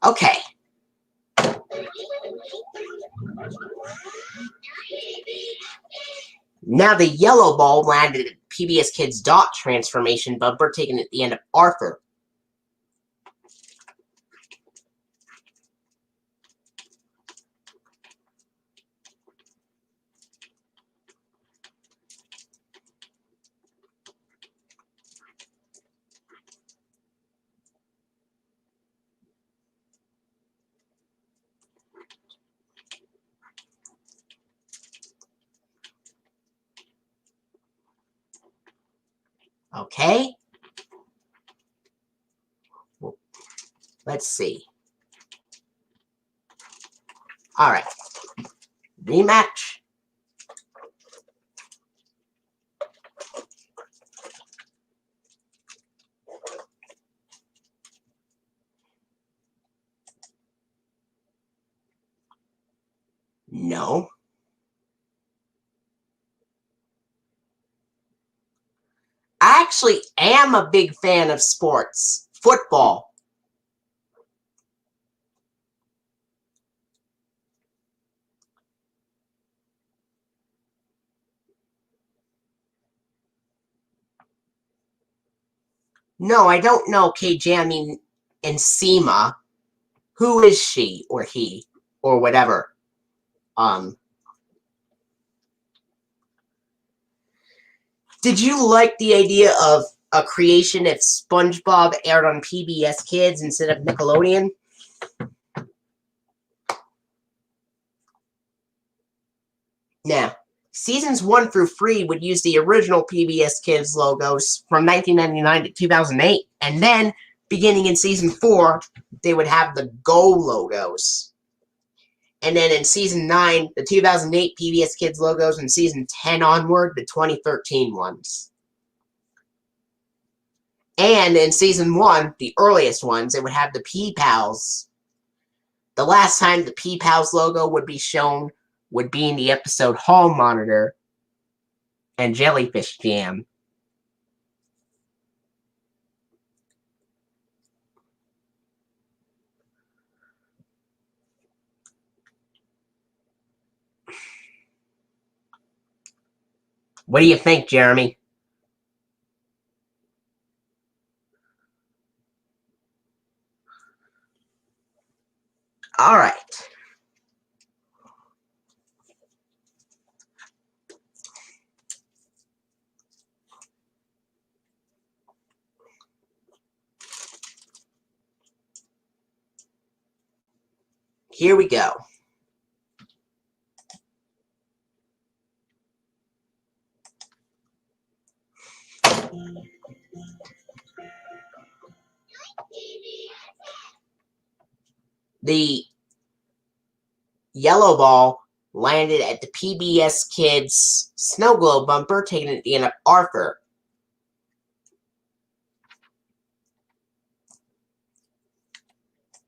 Okay. Now the yellow ball landed at PBS Kids Dot transformation bumper, taken at the end of Arthur. Okay. Let's see. All right. Rematch. No. I actually am a big fan of sports. Football. No, I don't know KJ. I mean, Nsima. Who is she or he or whatever? Did you like the idea of a creation if SpongeBob aired on PBS Kids instead of Nickelodeon? Now, seasons 1 through 3 would use the original PBS Kids logos from 1999 to 2008, and then, beginning in season 4, they would have the Go logos. And then in Season 9, the 2008 PBS Kids logos, and Season 10 onward, the 2013 ones. And in Season 1, the earliest ones, it would have the P-Pals. The last time the P-Pals logo would be shown would be in the episode Hall Monitor and Jellyfish Jam. What do you think, Jeremy? All right. Here we go. The yellow ball landed at the PBS Kids snow globe bumper, taken at the end of Arthur.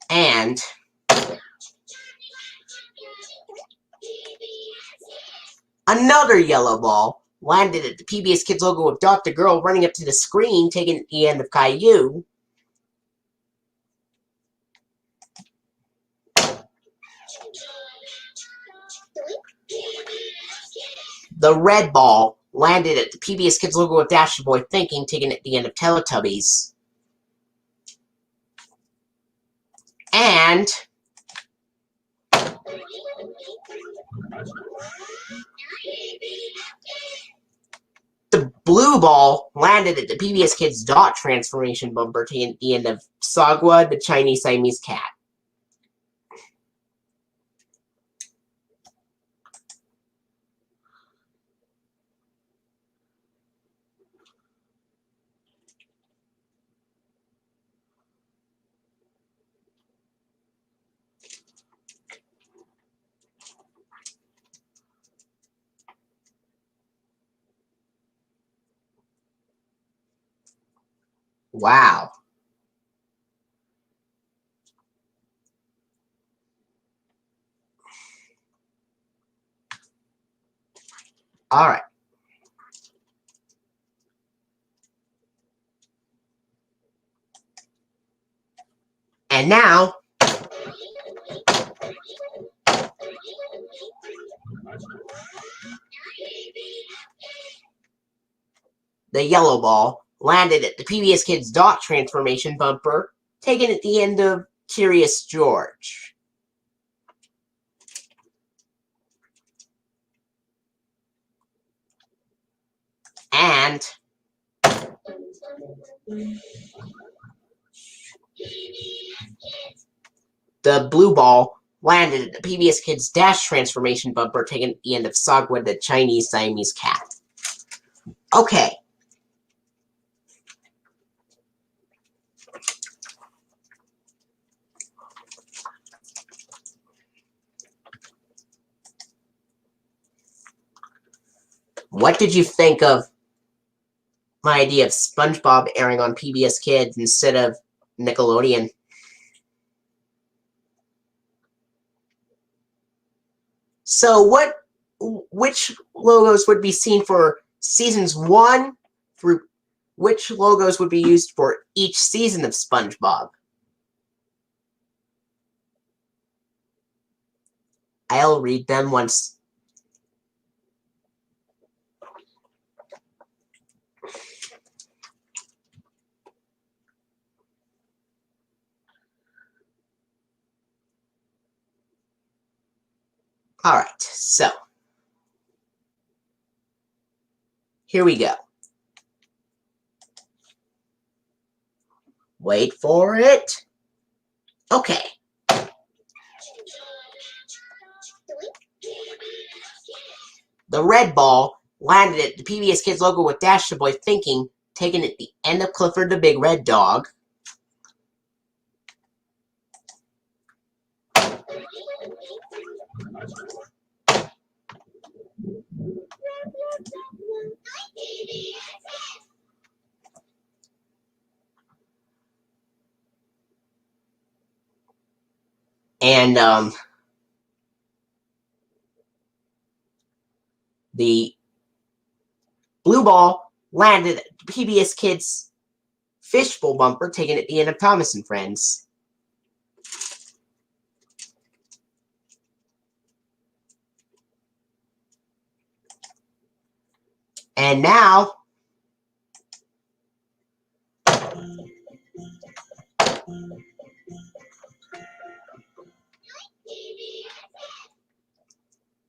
And another yellow ball landed at the PBS Kids logo with Dr. Girl running up to the screen, taken at the end of Caillou. The red ball landed at the PBS Kids logo with Dash Boy Thinking, taken at the end of Teletubbies. And the blue ball landed at the PBS Kids dot transformation bumper, taken at the end of Sagwa, the Chinese Siamese cat. Wow. All right. And now, the yellow ball landed at the PBS Kids dot transformation bumper, taken at the end of Curious George. And the blue ball landed at the PBS Kids dash transformation bumper, taken at the end of Sagwa, the Chinese Siamese cat. Okay. What did you think of my idea of SpongeBob airing on PBS Kids instead of Nickelodeon? So which logos would be seen for seasons 1 through which logos would be used for each season of SpongeBob? I'll read them once. All right, so here we go. Wait for it. Okay. The red ball landed at the PBS Kids logo with Dash the Boy Thinking, taken at the end of Clifford the Big Red Dog. And the blue ball landed at the PBS Kids Fishbowl bumper, taken at the end of Thomas and Friends. And now,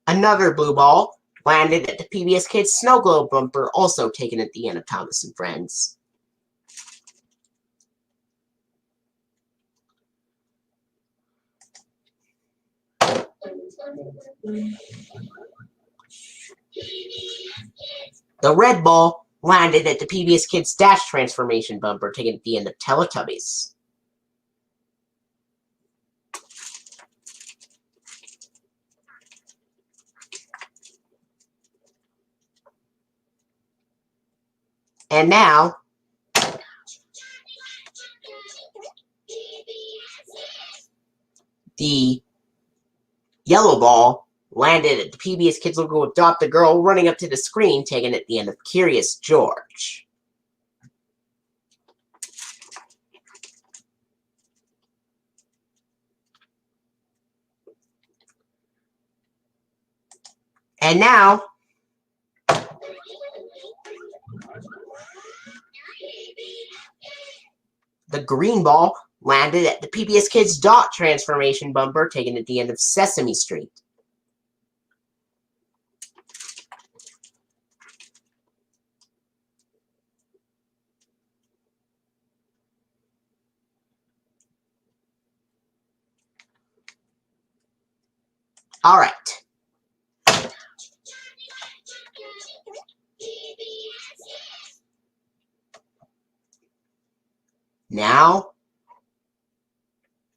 another blue ball landed at the PBS Kids Snow Globe bumper, also taken at the end of Thomas and Friends. The red ball landed at the PBS Kids Dash Transformation bumper, taken at the end of Teletubbies. And now, the yellow ball landed at the PBS Kids logo with Adopt a Girl running up to the screen, taken at the end of Curious George. And now, the green ball landed at the PBS Kids Dot Transformation bumper, taken at the end of Sesame Street. All right. Now,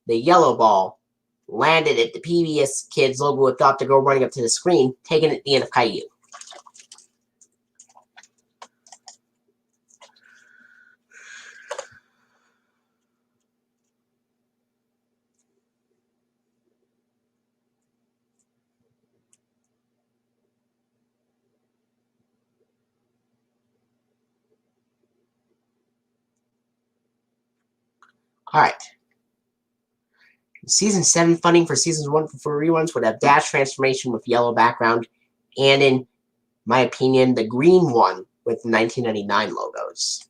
the yellow ball landed at the PBS Kids logo with Adopt a Girl running up to the screen, taken at the end of Caillou. All right. Season 7 funding for Seasons 1 for reruns would have Dash Transformation with yellow background, and in my opinion, the green one with 1999 logos.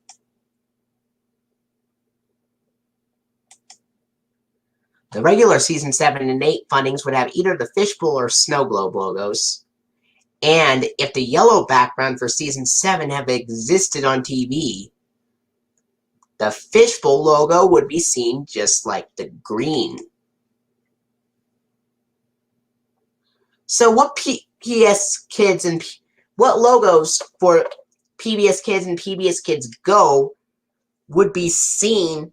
The regular Season 7 and 8 fundings would have either the Fishbowl or Snow Globe logos. And if the yellow background for Season 7 have existed on TV, the Fishbowl logo would be seen just like the green. So what PBS Kids and what logos for PBS Kids and PBS Kids Go would be seen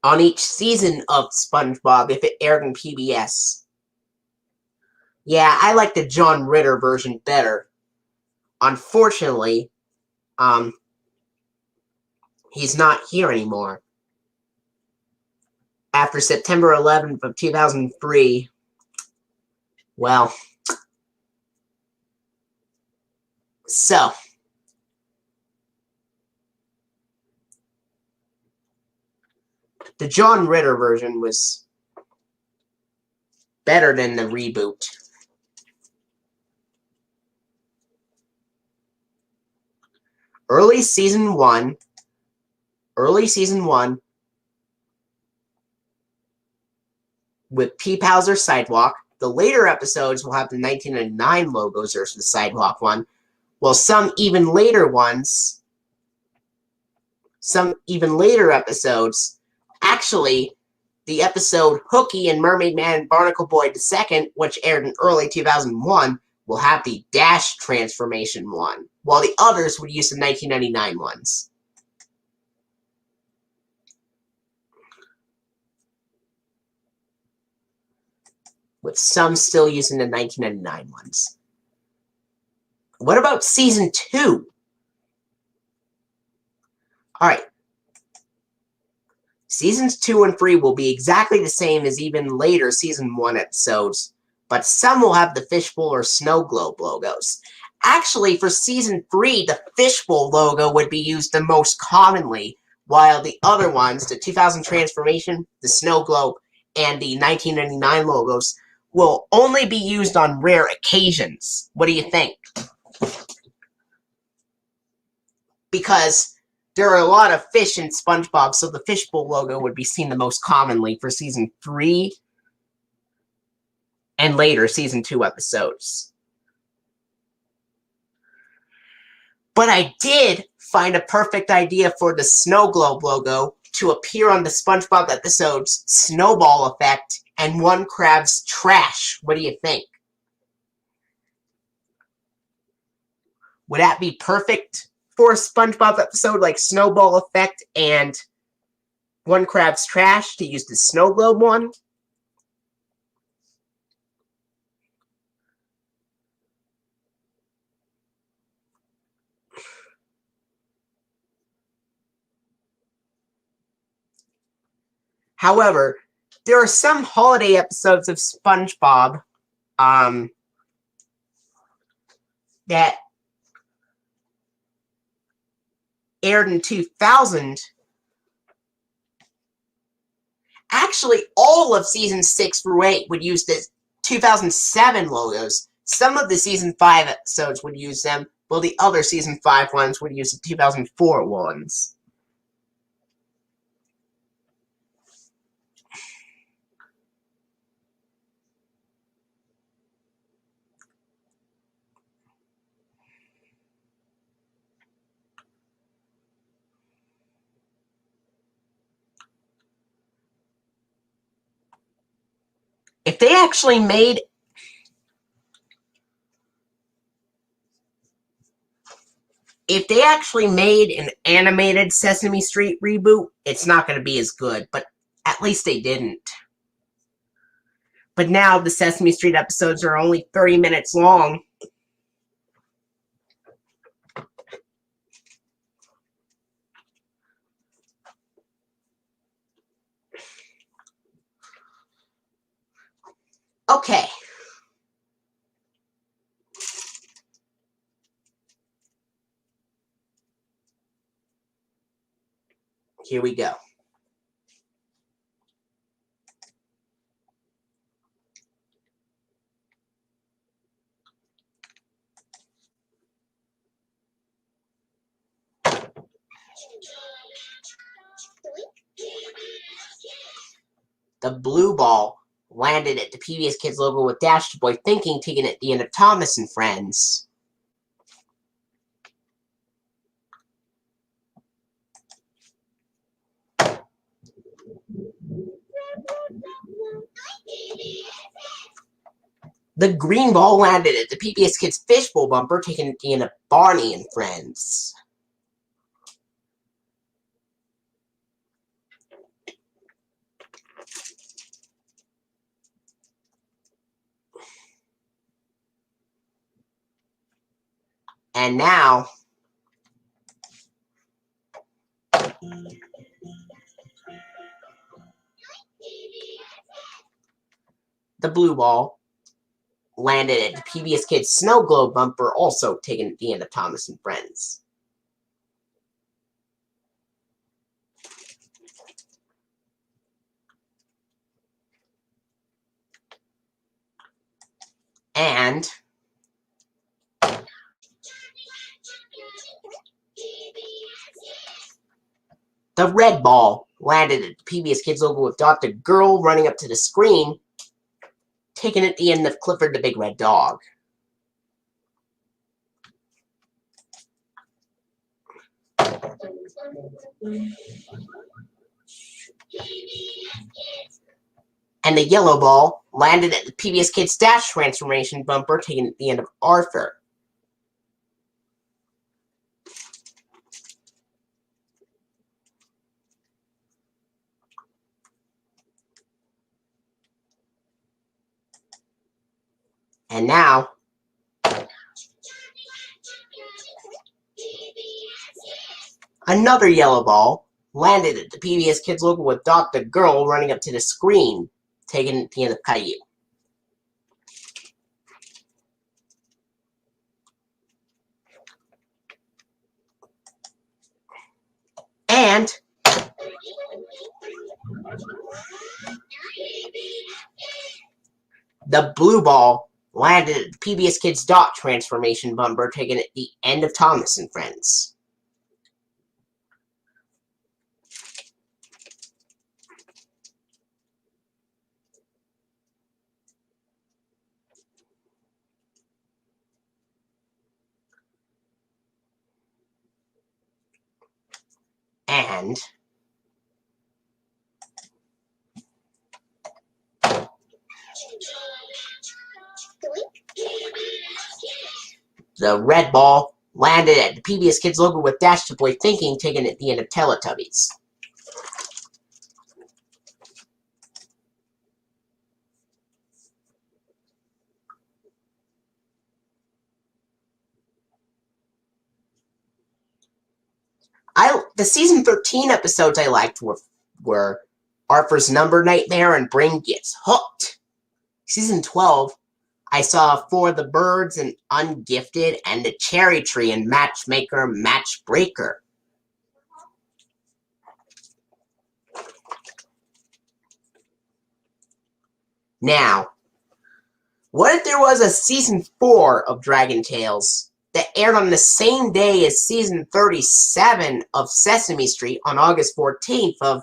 on each season of SpongeBob if it aired in PBS? Yeah, I like the John Ritter version better. Unfortunately, he's not here anymore. After September 11th of 2003, well, so the John Ritter version was better than the reboot. Early season one with P-Powser Sidewalk. The later episodes will have the 1999 logos versus the Sidewalk one, while some even later episodes, actually, the episode Hooky and Mermaid Man and Barnacle Boy II, which aired in early 2001, will have the Dash Transformation one, while the others would use the 1999 ones. with some still using the 1999 ones. What about Season 2? Alright. Seasons 2 and 3 will be exactly the same as even later Season 1 episodes, but some will have the Fishbowl or Snow Globe logos. Actually, for Season 3, the Fishbowl logo would be used the most commonly, while the other ones, the 2000 Transformation, the Snow Globe, and the 1999 logos, will only be used on rare occasions. What do you think? Because there are a lot of fish in SpongeBob, so the Fishbowl logo would be seen the most commonly for Season 3 and later Season 2 episodes. But I did find a perfect idea for the Snow Globe logo to appear on the SpongeBob episodes Snowball Effect and One Crab's Trash. What do you think? Would that be perfect for a SpongeBob episode like Snowball Effect and One Crab's Trash to use the Snow Globe one? However, there are some holiday episodes of SpongeBob that aired in 2000. Actually, all of Season 6 through 8 would use the 2007 logos. Some of the Season 5 episodes would use them, while the other Season 5 ones would use the 2004 ones. If they actually made an animated Sesame Street reboot, it's not going to be as good, but at least they didn't. But now the Sesame Street episodes are only 30 minutes long. Okay. Here we go. The blue ball landed at the PBS Kids logo with Dash the Boy Thinking taken at the end of Thomas and Friends. The green ball landed at the PBS Kids Fishbowl bumper taken at the end of Barney and Friends. And now, the blue ball landed at the PBS Kids Snow Globe bumper, also taken at the end of Thomas and Friends. And the red ball landed at the PBS Kids logo with Dr. Girl running up to the screen, taken at the end of Clifford the Big Red Dog. And the yellow ball landed at the PBS Kids Dash Transformation bumper, taken at the end of Arthur. And now, another yellow ball landed at the PBS Kids logo with Dr. Girl running up to the screen, taking at the end of Caillou. And the blue ball landed at the PBS Kids dot transformation bumper taken at the end of Thomas and Friends. And the red ball landed at the PBS Kids logo with Dash the Boy Thinking taken at the end of Teletubbies. The season 13 episodes I liked were Arthur's Number Nightmare and Brain Gets Hooked. Season 12, I saw For the Birds and Ungifted and The Cherry Tree and Matchmaker Matchbreaker. Now, what if there was a season 4 of Dragon Tales that aired on the same day as season 37 of Sesame Street on August 14th of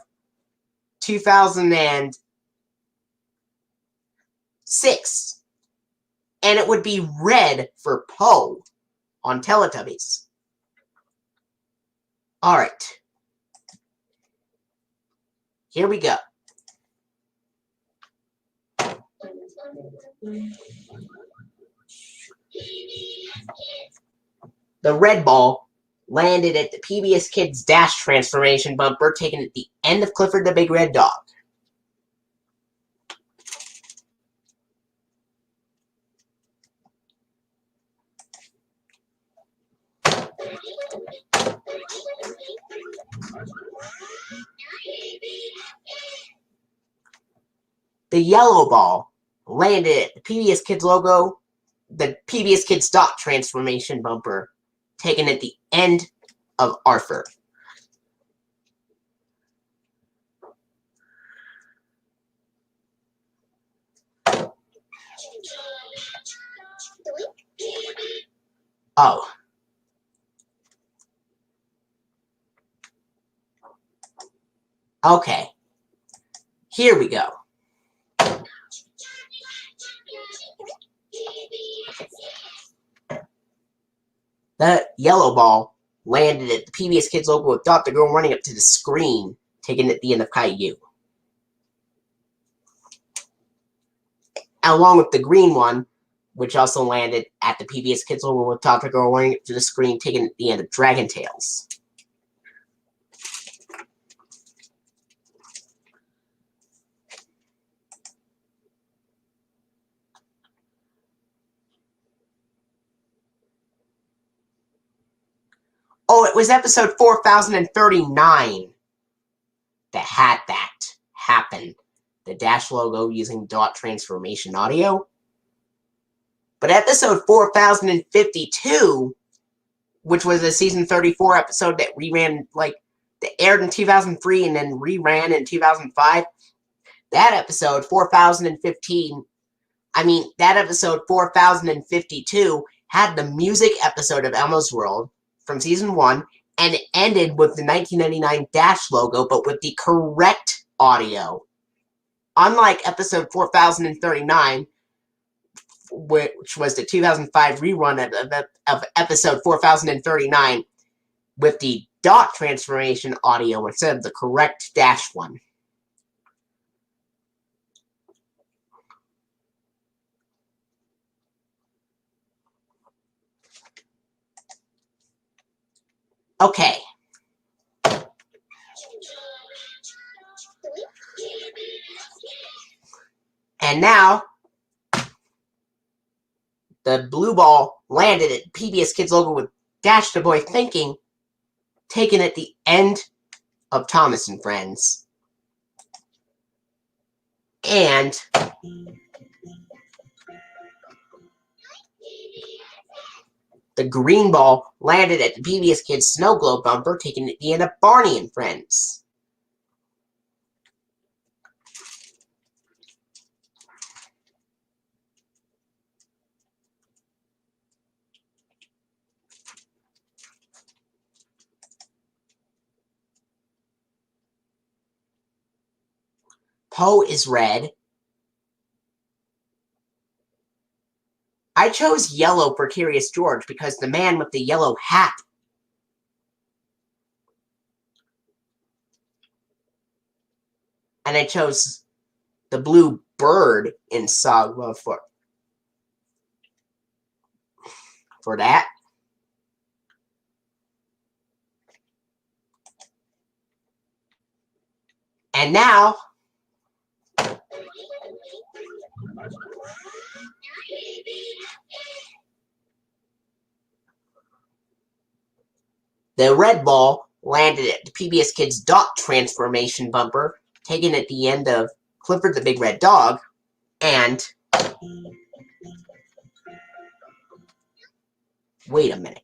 2006? And it would be red for Poe on Teletubbies. Alright. Here we go. The red ball landed at the PBS Kids Dash transformation bumper taken at the end of Clifford the Big Red Dog. The yellow ball landed at the PBS Kids logo, the PBS Kids dot transformation bumper, taken at the end of Arthur. Oh. Okay. Here we go. The yellow ball landed at the PBS Kids logo with Dr. Girl running up to the screen, taken at the end of Caillou. Along with the green one, which also landed at the PBS Kids logo with Dr. Girl running up to the screen, taken at the end of Dragon Tales. Oh, it was episode 4039 that had that happen. The Dash logo using dot transformation audio. But episode 4052, which was a season 34 episode that that aired in 2003 and then reran in 2005, that episode 4052 had the music episode of Elmo's World from season 1, and it ended with the 1999 Dash logo, but with the correct audio. Unlike episode 4039, which was the 2005 rerun of episode 4039, with the dot transformation audio instead of the correct Dash one. Okay. And now, The blue ball landed at PBS Kids logo with Dash the Boy Thinking, taken at the end of Thomas and Friends. And the green ball landed at the PBS Kids Snow Globe bumper, taken at the end of Barney and Friends. Poe is red. I chose yellow for Curious George because the man with the yellow hat. And I chose the blue bird in Saga for that. And now the red ball landed at the PBS Kids Dot Transformation bumper, taken at the end of Clifford the Big Red Dog, and wait a minute.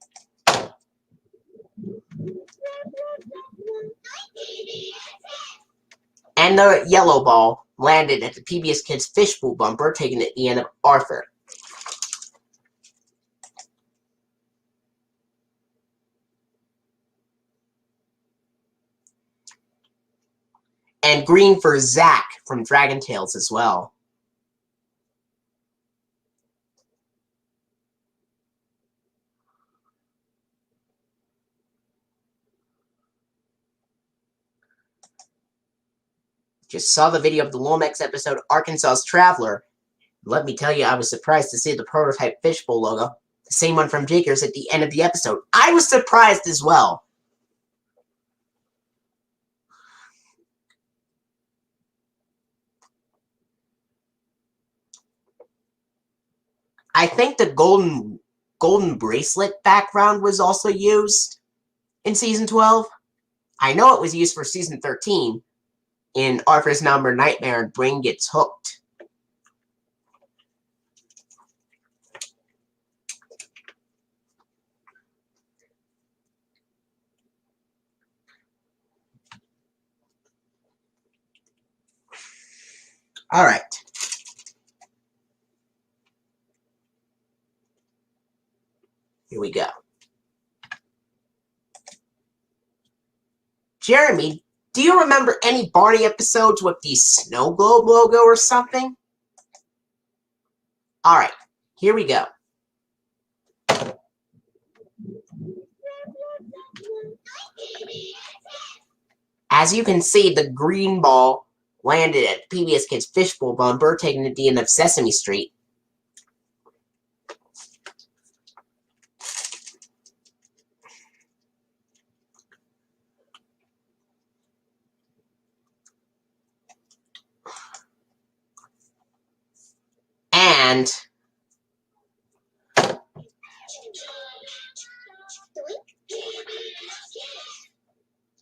And the yellow ball landed at the PBS Kids Fishbowl bumper, taken at the end of Arthur. And green for Zack from Dragon Tales as well. Just saw the video of the Lomax episode Arkansas's Traveler. Let me tell you, I was surprised to see the prototype Fishbowl logo, the same one from Jakers, at the end of the episode. I was surprised as well. I think the golden bracelet background was also used in Season 12. I know it was used for Season 13 in Arthur's Number Nightmare and Brain Gets Hooked. All right. Here we go. Jeremy, do you remember any Barney episodes with the snow globe logo or something? All right, here we go. As you can see, the green ball landed at PBS Kids Fishbowl bumper, taken at the end of Sesame Street. And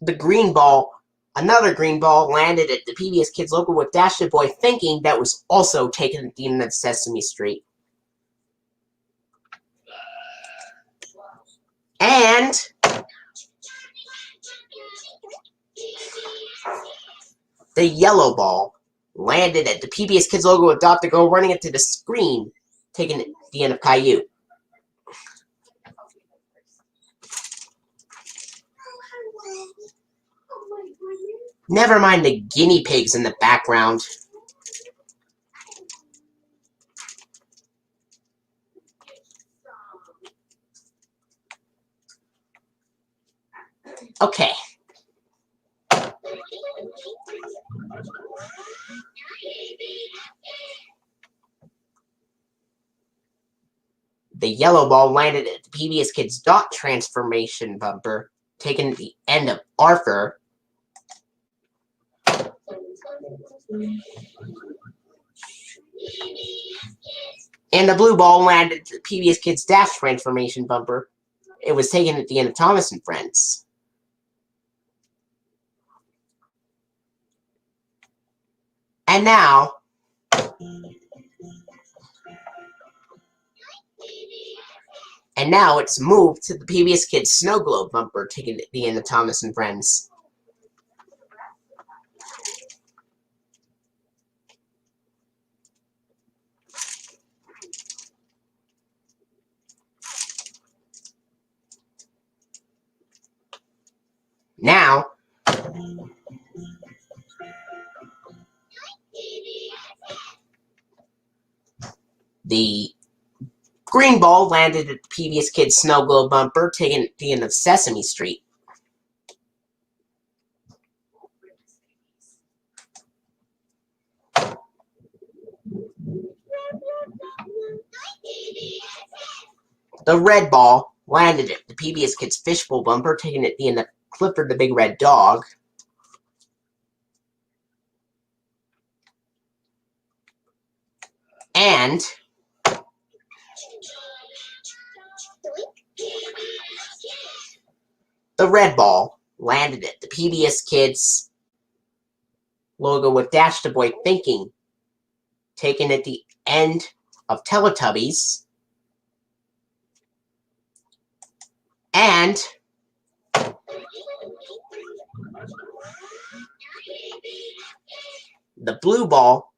the green ball, another green ball, landed at the PBS Kids logo with Dash the Boy Thinking, that was also taken at the end of Sesame Street. And the yellow ball landed at the PBS Kids logo with Dot to Go running into the screen, taken at the end of Caillou. Never mind the guinea pigs in the background. Okay. The yellow ball landed at the PBS Kids Dot Transformation bumper, taken at the end of Arthur. And the blue ball landed at the PBS Kids Dash transformation bumper. It was taken at the end of Thomas and Friends. And now, it's moved to the PBS Kids Snow Globe bumper, taken at the end of Thomas and Friends. Now, the green ball landed at the PBS Kids Snow Globe bumper, taken at the end of Sesame Street. The red ball landed at the PBS Kids Fishbowl bumper, taken at the end of Clifford the Big Red Dog. And the red ball landed at the PBS Kids logo with Dash the Boy Thinking, taken at the end of Teletubbies. And the blue ball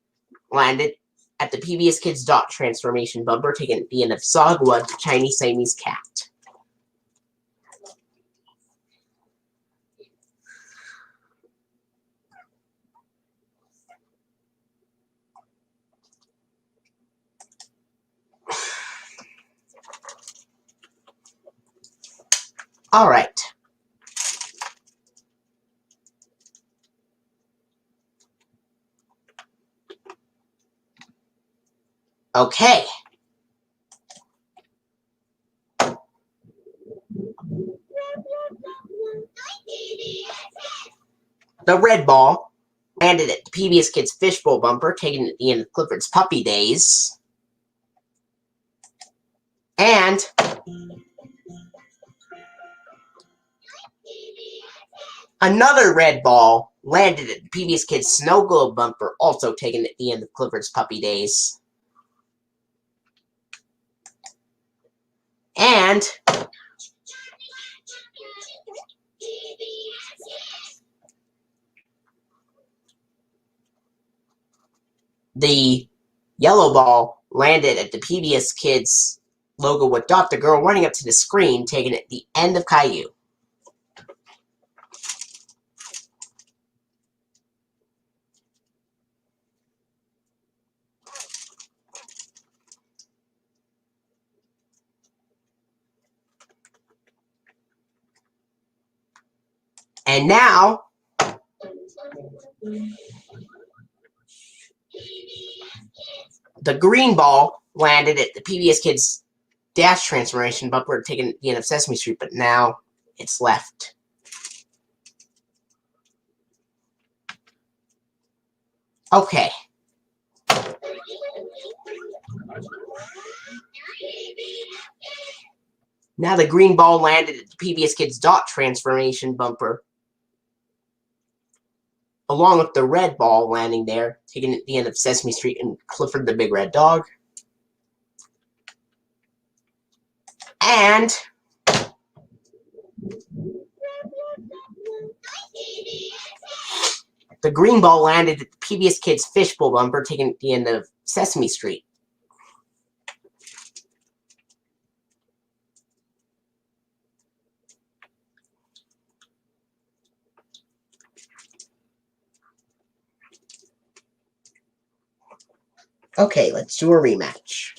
landed at the PBS Kids Dot transformation bumper, taken at the end of Sagwa the Chinese Siamese Cat. All right. Okay. The red ball landed at the PBS Kids Fishbowl bumper, taken at the end of Clifford's Puppy Days. And another red ball landed at the PBS Kids Snow Globe bumper, also taken at the end of Clifford's Puppy Days. And the yellow ball landed at the PBS Kids logo with Dot the Girl running up to the screen, taken at the end of Caillou. And now, the green ball landed at the PBS Kids Dash transformation bumper, taken at the end of Sesame Street, but now it's left. Okay. Now the green ball landed at the PBS Kids Dot transformation bumper, along with the red ball landing there, taken at the end of Sesame Street and Clifford the Big Red Dog. And the green ball landed at the PBS Kids Fishbowl bumper, taken at the end of Sesame Street. Okay, let's do a rematch.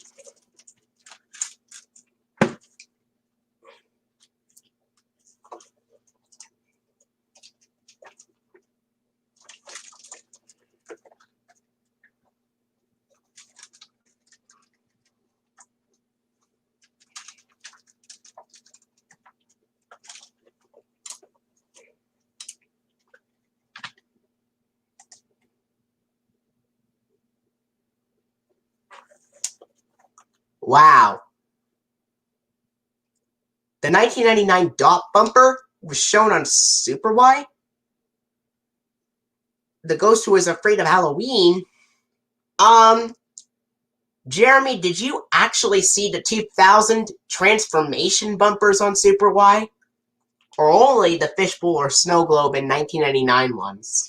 Wow. The 1999 dot bumper was shown on Super Y. The Ghost Who Was Afraid of Halloween. Jeremy, did you actually see the 2000 transformation bumpers on Super Y? Or only the Fishbowl or Snow Globe in 1999 ones?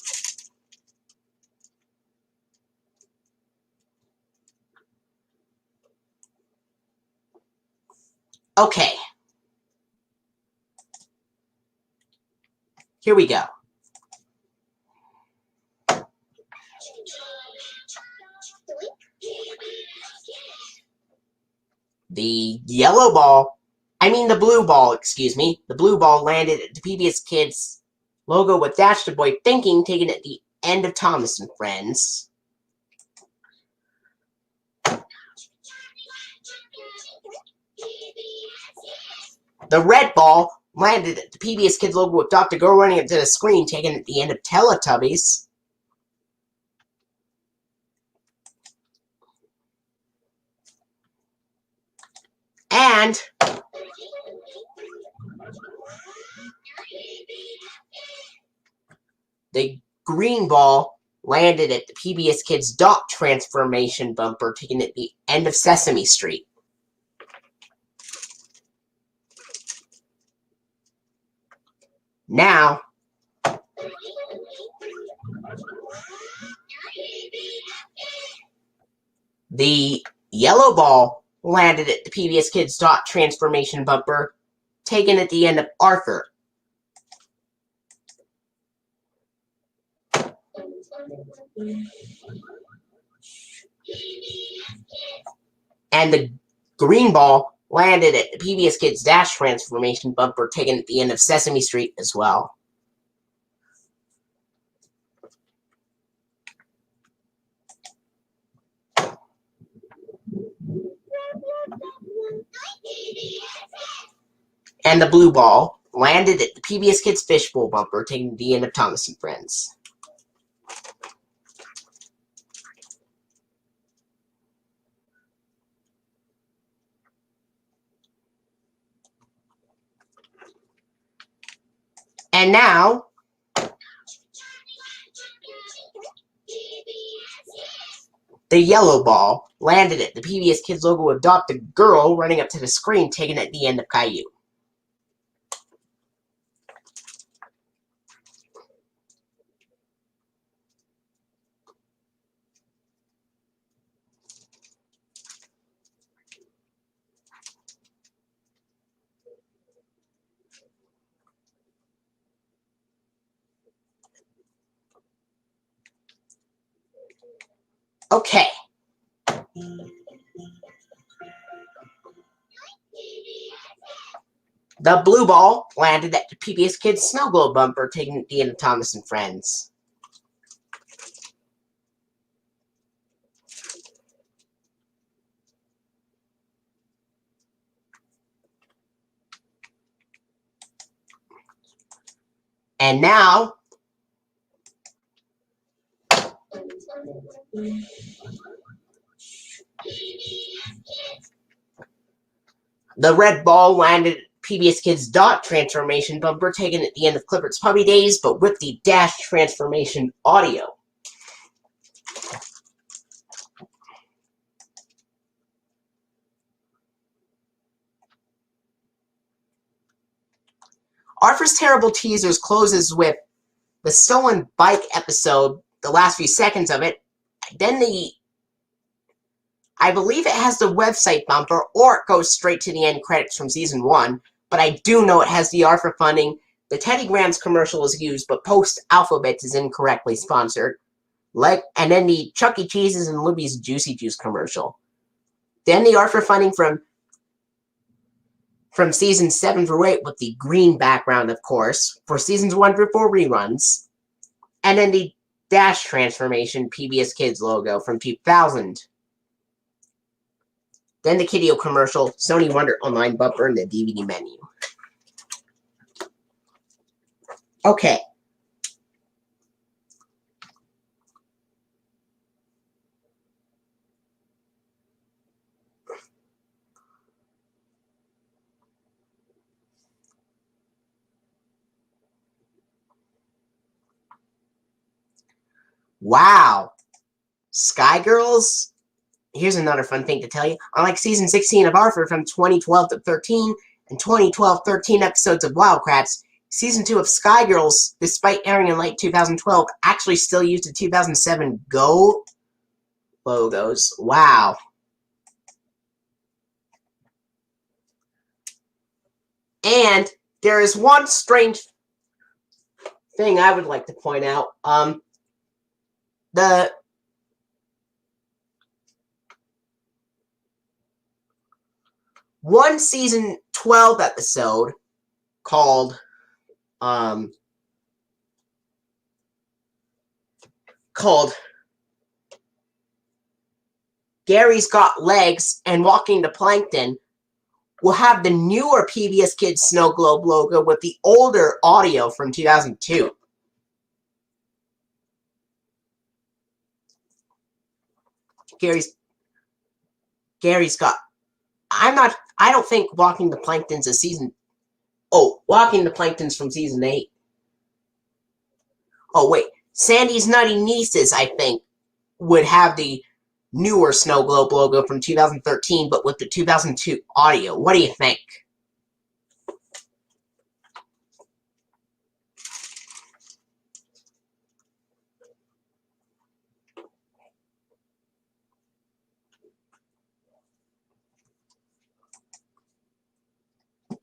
Okay. Here we go. The blue ball, excuse me. The blue ball landed at the PBS Kids logo with Dash the Boy Thinking taken at the end of Thomas and Friends. The red ball landed at the PBS Kids logo with Dr. Go running up to the screen taken at the end of Teletubbies. And the green ball landed at the PBS Kids dot transformation bumper taken at the end of Sesame Street. Now, the yellow ball landed at the PBS Kids dot transformation bumper taken at the end of Arthur. And the green ball landed at the PBS Kids Dash transformation bumper taken at the end of Sesame Street as well. And the blue ball landed at the PBS Kids Fishbowl bumper taken at the end of Thomas and Friends. And now, the yellow ball landed at the PBS Kids logo with Dr. Girl running up to the screen taken at the end of Caillou. Okay. The blue ball landed at the PBS Kids Snow Globe bumper taken at the end of Thomas and Friends. And now, the red ball landed at PBS Kids dot transformation bumper taken at the end of Clifford's Puppy Days, but with the Dash transformation audio. Arthur's Terrible Teasers closes with the stolen bike episode, the last few seconds of it. Then I believe it has the website bumper, or it goes straight to the end credits from season 1, but I do know it has the Arthur funding. The Teddy Grahams commercial is used, but Post Alphabet is incorrectly sponsored. And then the Chuck E. Cheese's and Libby's Juicy Juice commercial. Then the Arthur funding from seasons 7 through 8 with the green background, of course, for seasons 1 through 4 reruns. And then the Dash transformation PBS Kids logo from 2000. Then the Kiddio commercial, Sony Wonder Online bumper, and the DVD menu. Okay. Wow. Sky Girls? Here's another fun thing to tell you. Unlike season 16 of Arthur from 2012 to 13 and 2012-13 episodes of Wildcrats, season 2 of Sky Girls, despite airing in late 2012, actually still used the 2007 Go logos. Wow. And there is one strange thing I would like to point out. The one season 12 episode called Gary's Got Legs and Walking the Plankton will have the newer PBS Kids Snow Globe logo with the older audio from 2002. Gary's got. I don't think Walking the Plankton's a season. Oh, Walking the Plankton's from season 8. Oh wait, Sandy's Nutty Nieces, I think, would have the newer Snow Globe logo from 2013, but with the 2002 audio. What do you think?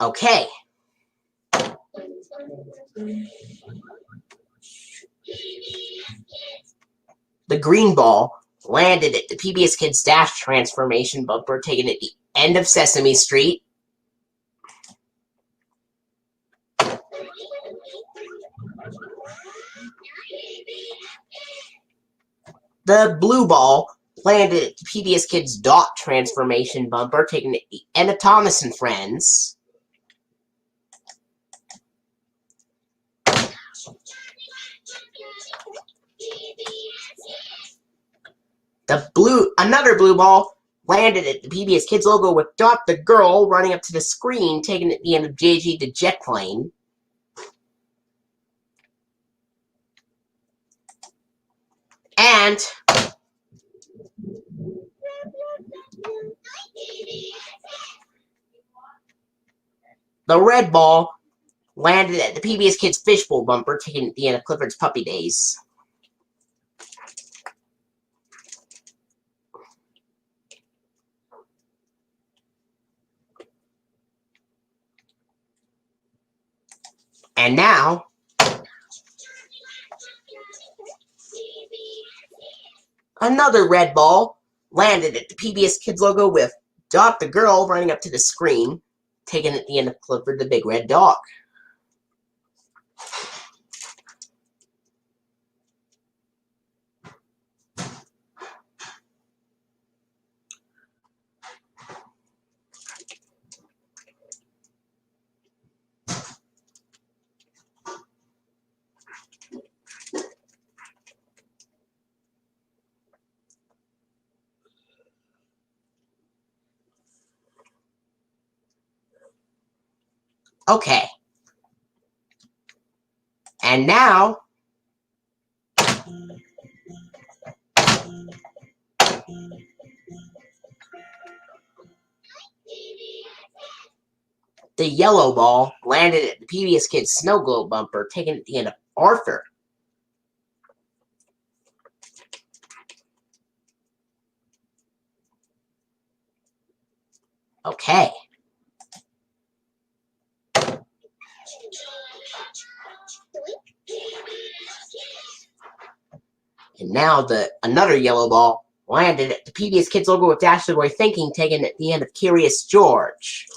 Okay. The green ball landed at the PBS Kids Dash transformation bumper taken at the end of Sesame Street. The blue ball landed at the PBS Kids Dot transformation bumper taken at the end of Thomas and Friends. Another blue ball landed at the PBS Kids logo with Dot the girl running up to the screen, taken at the end of JG the Jet Plane. And the red ball landed at the PBS Kids Fishbowl bumper, taken at the end of Clifford's Puppy Days. And now, another red ball landed at the PBS Kids logo with Dot the girl running up to the screen, taken at the end of Clifford the Big Red Dog. Okay. And now, the yellow ball landed at the PBS Kids Snow Globe bumper, taken at the end of Arthur. Okay. And now another yellow ball landed at the PBS Kids logo with Dash the Boy Thinking, taken at the end of Curious George.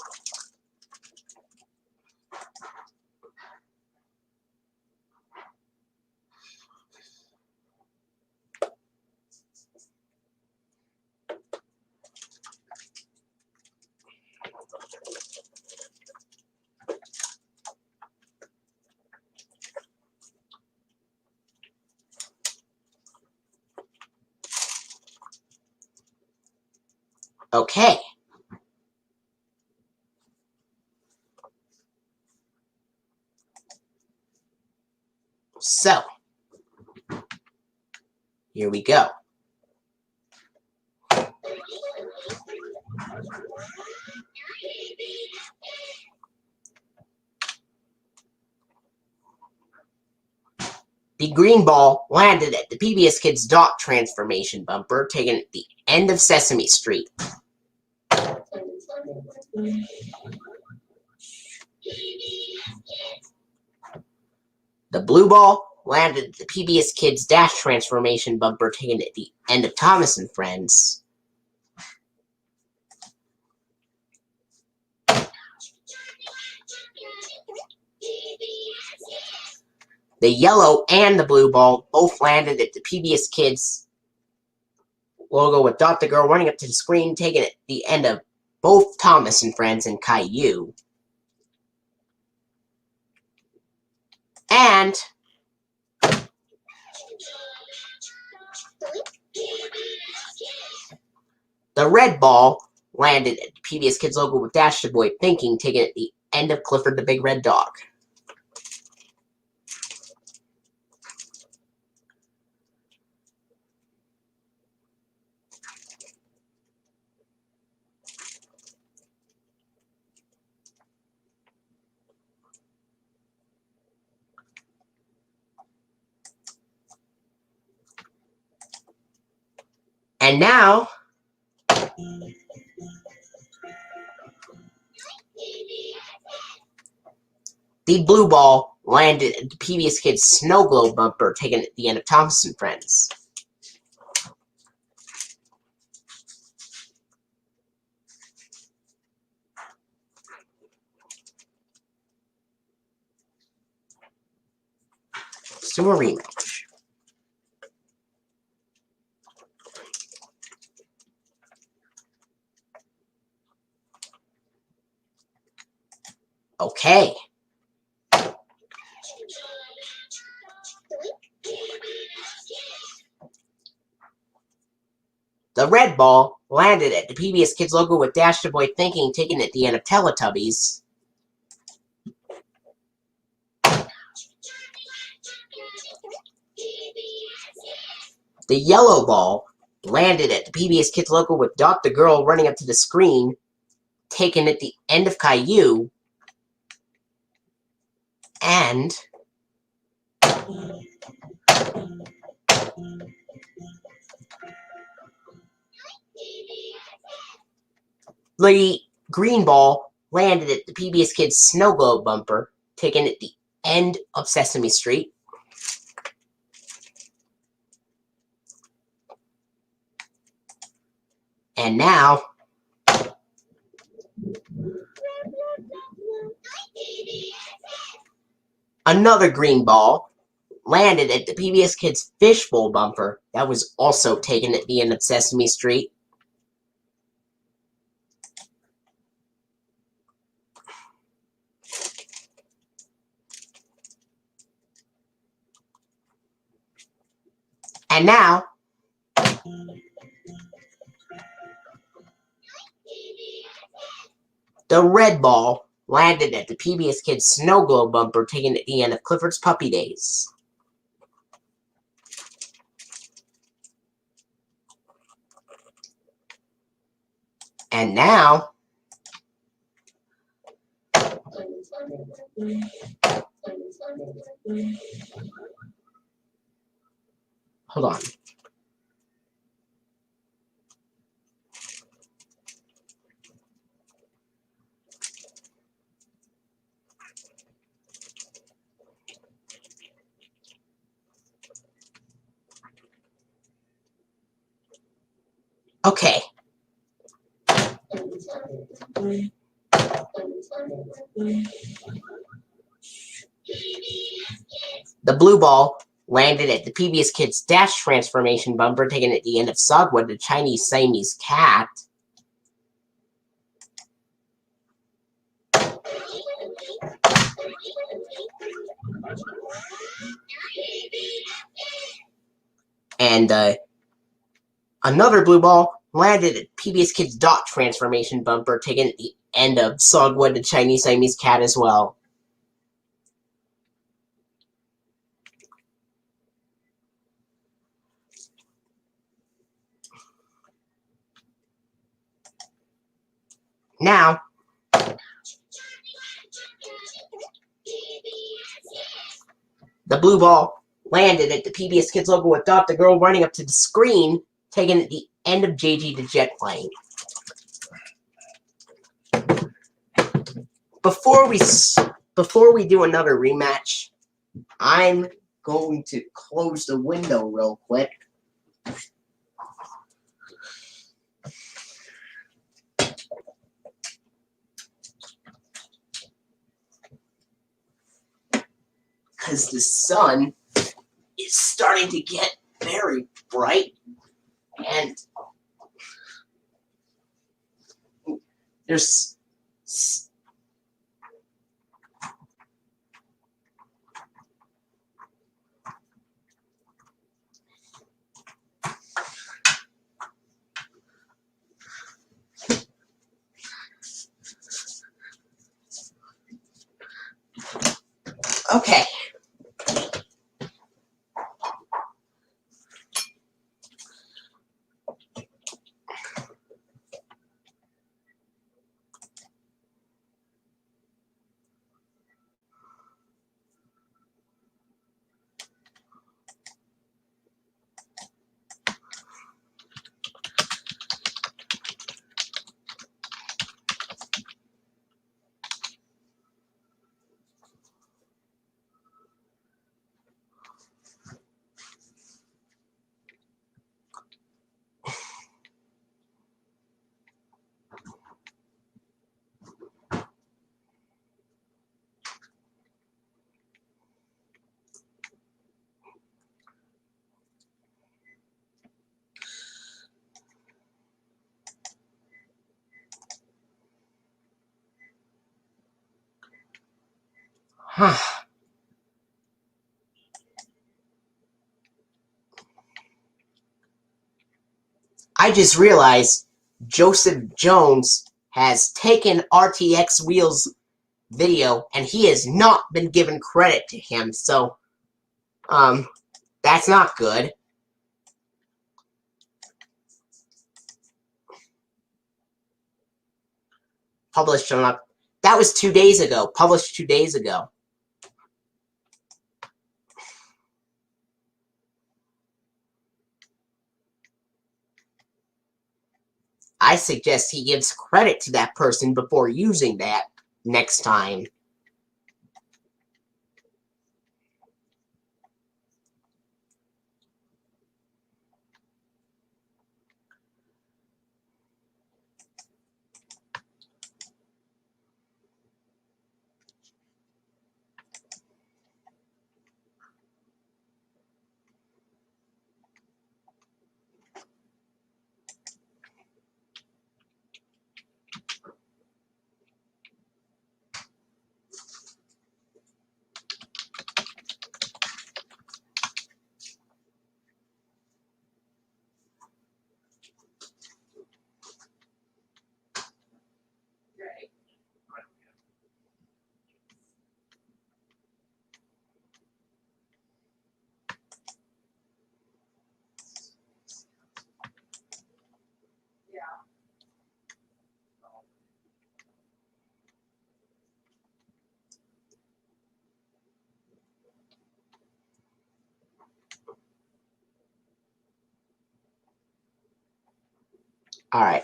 Okay. So, Here we go. The green ball landed at the PBS Kids dot transformation bumper, taken at the end of Sesame Street. The blue ball landed at the PBS Kids dash transformation bumper, taken at the end of Thomas and Friends. The yellow and the blue ball both landed at the PBS Kids logo with Dot the Girl running up to the screen, taken at the end of both Thomas and Friends and Caillou. And the red ball landed at the PBS Kids logo with Dash the Boy Thinking, taken at the end of Clifford the Big Red Dog. And now, the blue ball landed at the PBS Kids Snow Globe bumper, taken at the end of Thomas and Friends. Let's do a rematch. Okay. The red ball landed at the PBS Kids logo with Dash the Boy Thinking, taken at the end of Teletubbies. The yellow ball landed at the PBS Kids logo with Dot the Girl running up to the screen, taken at the end of Caillou. And the green ball landed at the PBS Kids Snow Globe bumper, taken at the end of Sesame Street. And now, another green ball landed at the PBS Kids Fishbowl bumper that was also taken at the end of Sesame Street. And now, the red ball landed at the PBS Kids Snow Globe bumper, taken at the end of Clifford's Puppy Days. And now, hold on. Okay. The blue ball landed at the PBS Kids Dash transformation bumper, taken at the end of Sogwood the Chinese Siamese Cat. And another blue ball landed at PBS Kids Dot transformation bumper, taken at the end of Sogwood the Chinese Siamese Cat as well. Now, the blue ball landed at the PBS Kids logo with Dot, the girl running up to the screen, taking at the end of JG the Jet plane. Before we do another rematch, I'm going to close the window real quick. Because the sun is starting to get very bright, and there's okay. I just realized Joseph Jones has taken RTX Wheels' video, and he has not been given credit to him, so, that's not good. Published on, that was 2 days ago, published 2 days ago. I suggest he gives credit to that person before using that next time. Alright,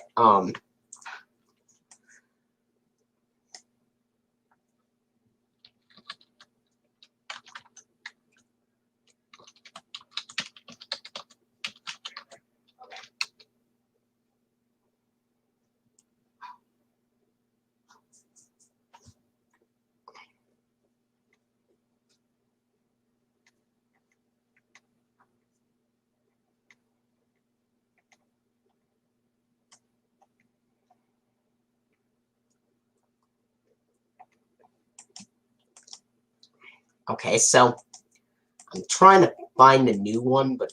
okay, so I'm trying to find a new one, but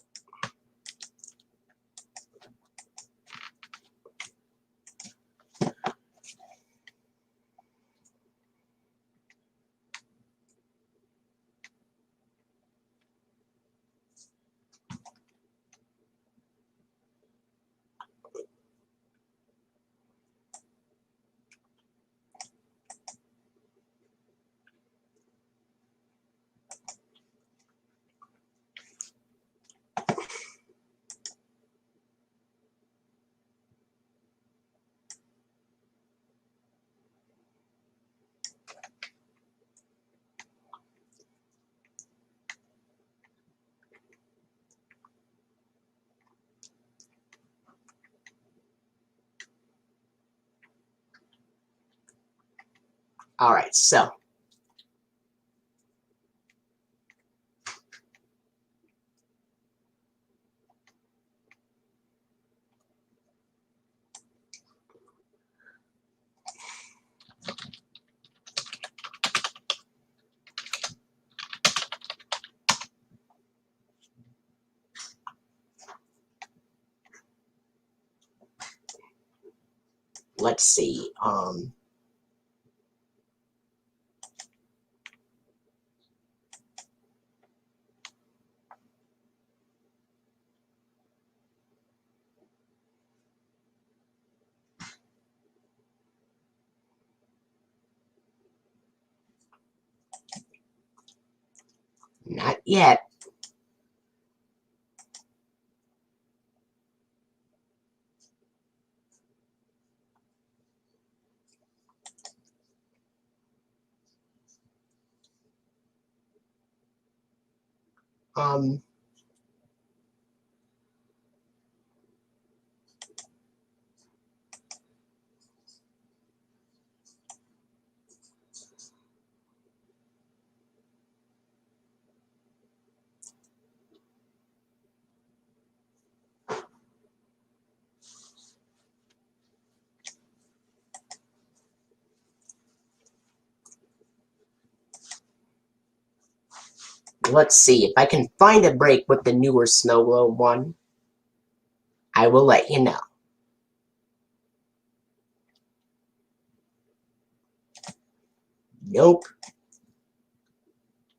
Alright, so. Let's see. Not yet. Um, let's see. If I can find a break with the newer snow globe one, I will let you know. Nope.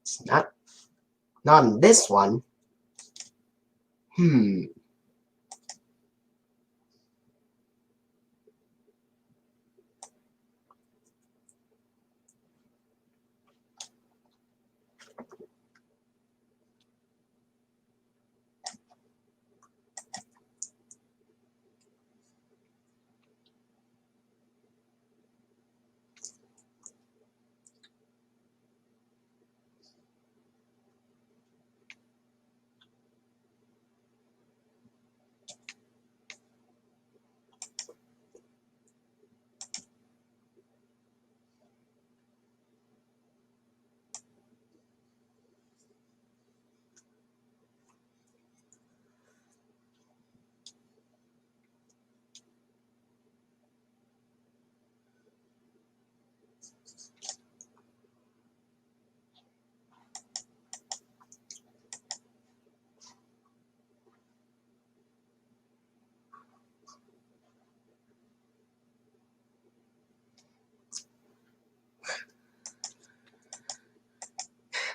It's not on this one.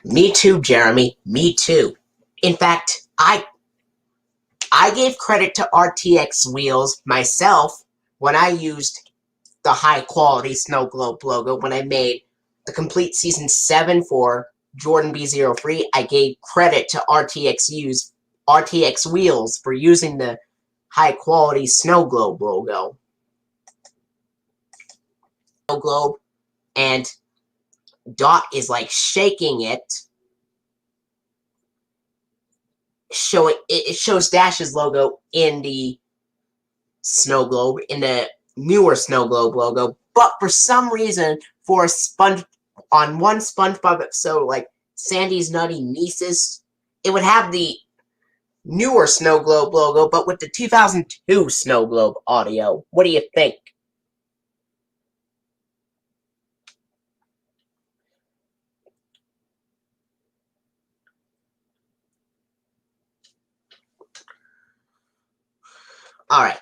Me too, Jeremy. Me too. In fact, I gave credit to RTX Wheels myself when I used the high quality Snow Globe logo when I made the complete season 7 for Jordan B03. I gave credit to RTX Wheels for using the high quality Snow Globe logo. Snow Globe, and Dot is like shaking it. It shows Dash's logo in the Snow Globe, in the newer Snow Globe logo, but for some reason, on one SpongeBob episode, like Sandy's Nutty Nieces, it would have the newer Snow Globe logo, but with the 2002 Snow Globe audio. What do you think? Alright.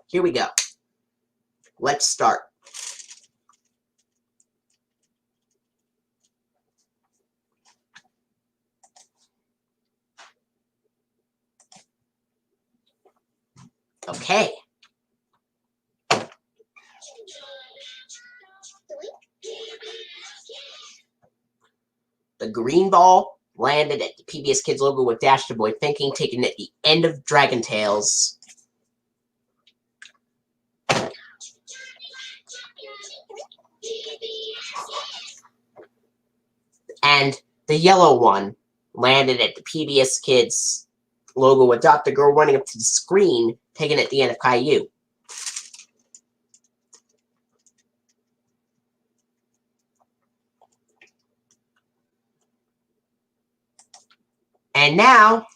Here we go. Let's start. Okay. The green ball landed at the PBS Kids logo with Dash the Boy Thinking, taken at the end of Dragon Tales. And the yellow one landed at the PBS Kids logo with Dr. Girl running up to the screen, taken at the end of Caillou. And now,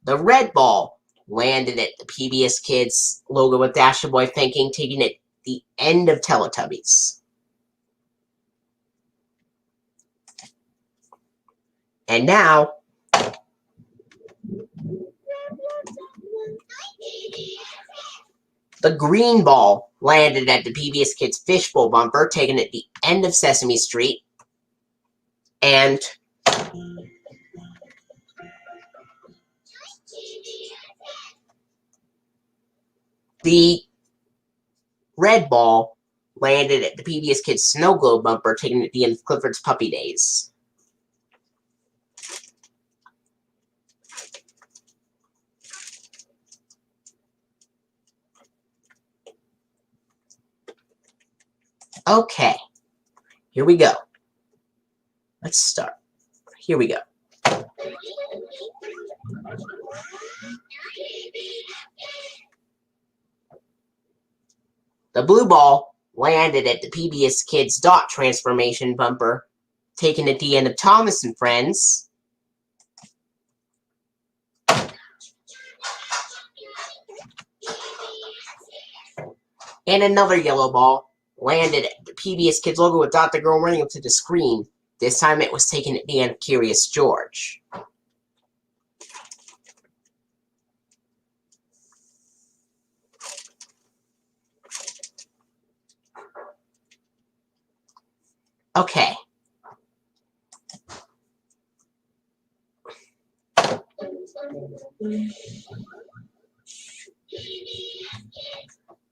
the red ball landed at the PBS Kids logo with Dasher Boy thinking, taking it the end of Teletubbies. And now, the green ball landed at the PBS Kids Fishbowl bumper, taking it the end of Sesame Street. And the red ball landed at the PBS Kids Snow Globe bumper, taking it at the end of Clifford's Puppy Days. Okay, here we go. Let's start. Here we go. The blue ball landed at the PBS Kids Dot Transformation bumper, taken at the end of Thomas and Friends. And another yellow ball landed at the PBS Kids logo with Dot the Girl running up to the screen. This time it was taken at the end of Curious George. Okay.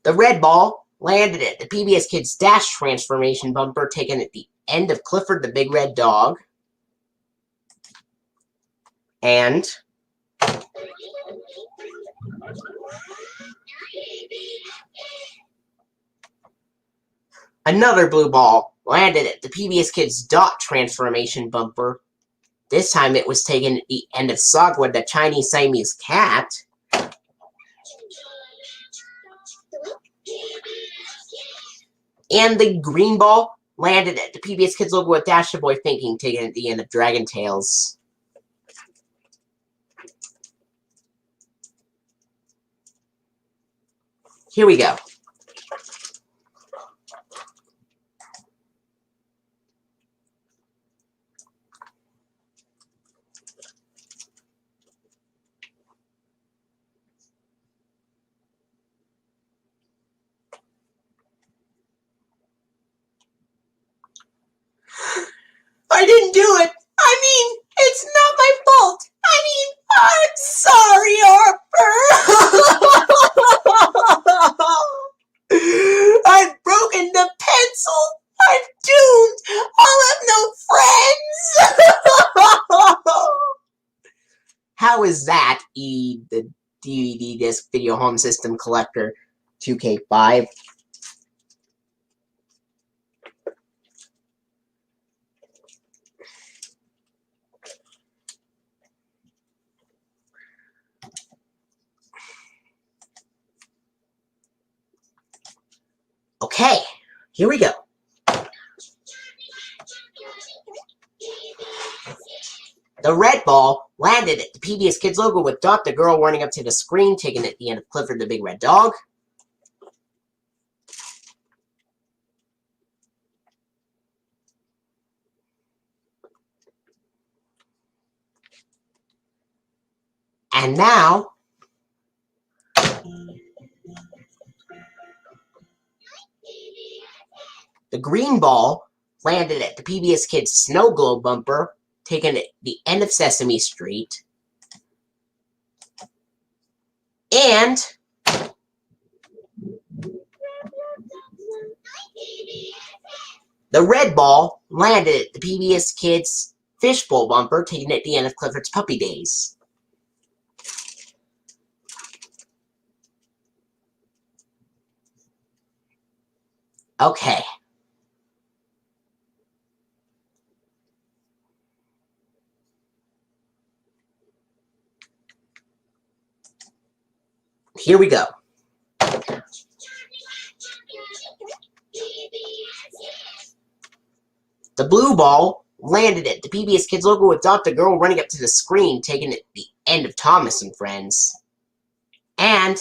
The red ball landed at the PBS Kids Dash Transformation bumper, taken at the end of Clifford the Big Red Dog. And another blue ball landed at the PBS Kids Dot Transformation bumper. This time it was taken at the end of Sagwa the Chinese Siamese Cat. And the green ball landed at the PBS Kids logo with Dasher Boy thinking, taken at the end of Dragon Tales. Here we go. I didn't do it. I mean, it's not my fault. I mean, I'm sorry, Harper. I've broken the pencil. I'm doomed. I'll have no friends. How is that, the DVD disc video home system collector 2K5? Okay, here we go. The red ball landed at the PBS Kids logo with Dot the Girl running up to the screen, taken at the end of Clifford the Big Red Dog. And now, the green ball landed at the PBS Kids Snow Globe bumper, taken at the end of Sesame Street. And the red ball landed at the PBS Kids Fishbowl bumper, taken at the end of Clifford's Puppy Days. Okay. Here we go. The blue ball landed at the PBS Kids logo with Dot the girl running up to the screen, taking it at the end of Thomas and Friends. And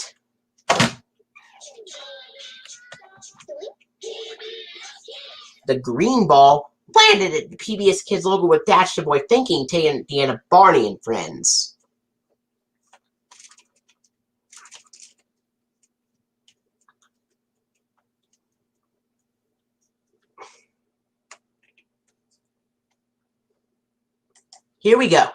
the green ball landed at the PBS Kids logo with Dash the Boy Thinking, taking at the end of Barney and Friends. Here we go.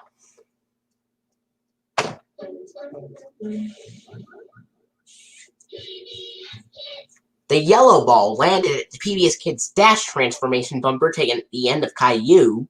The yellow ball landed at the PBS Kids Dash transformation bumper, taken at the end of Caillou.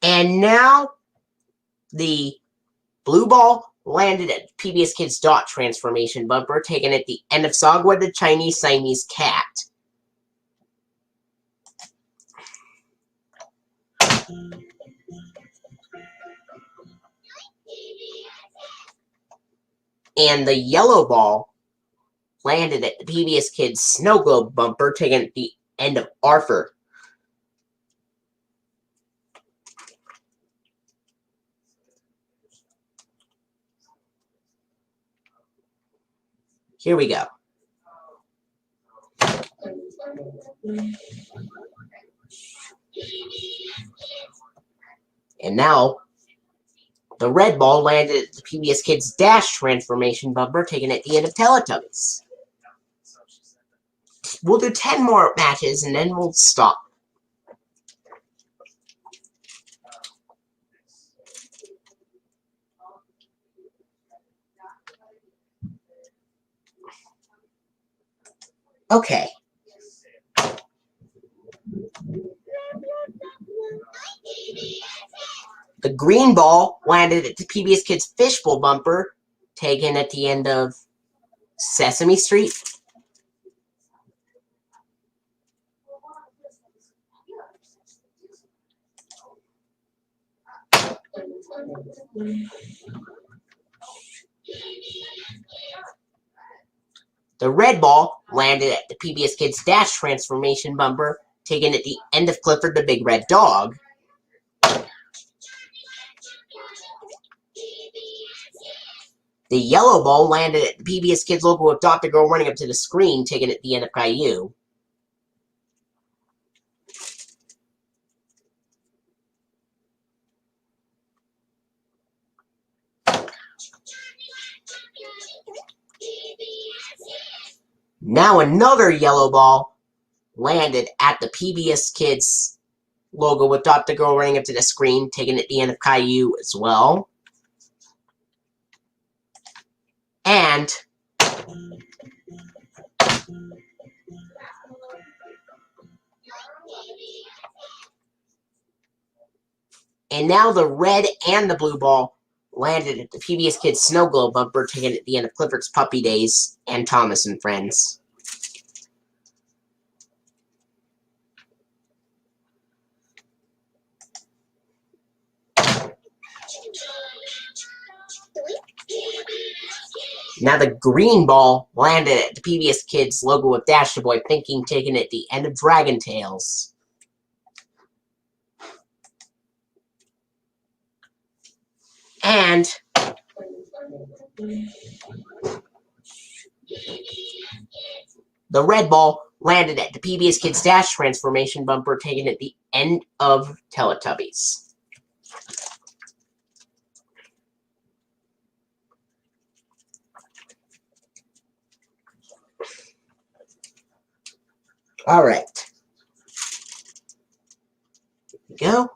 And now the blue ball landed at PBS Kids Dot transformation bumper, taken at the end of Sagwa the Chinese Siamese cat. And the yellow ball landed at the PBS Kids Snow Globe bumper, taken at the end of Arthur. Here we go. And now, the red ball landed at the PBS Kids Dash transformation bumper, taken at the end of Teletubbies. We'll do 10 more matches and then we'll stop. Okay. The green ball landed at the PBS Kids Fishbowl bumper, taken at the end of Sesame Street. The red ball landed at the PBS Kids Dash transformation bumper, taken at the end of Clifford the Big Red Dog. The yellow ball landed at the PBS Kids logo with Dr. Girl running up to the screen, taken at the end of Caillou. Now another yellow ball landed at the PBS Kids logo with Dr. Girl running up to the screen, taken at the end of Caillou as well. And now the red and the blue ball landed at the PBS Kids Snow Globe bumper, taken at the end of Clifford's Puppy Days and Thomas and Friends. Now the green ball landed at the PBS Kids logo with Dash the Boy Thinking, taken at the end of Dragon Tales. And the red ball landed at the PBS Kids Dash transformation bumper, taken at the end of Teletubbies. All right. Here we go.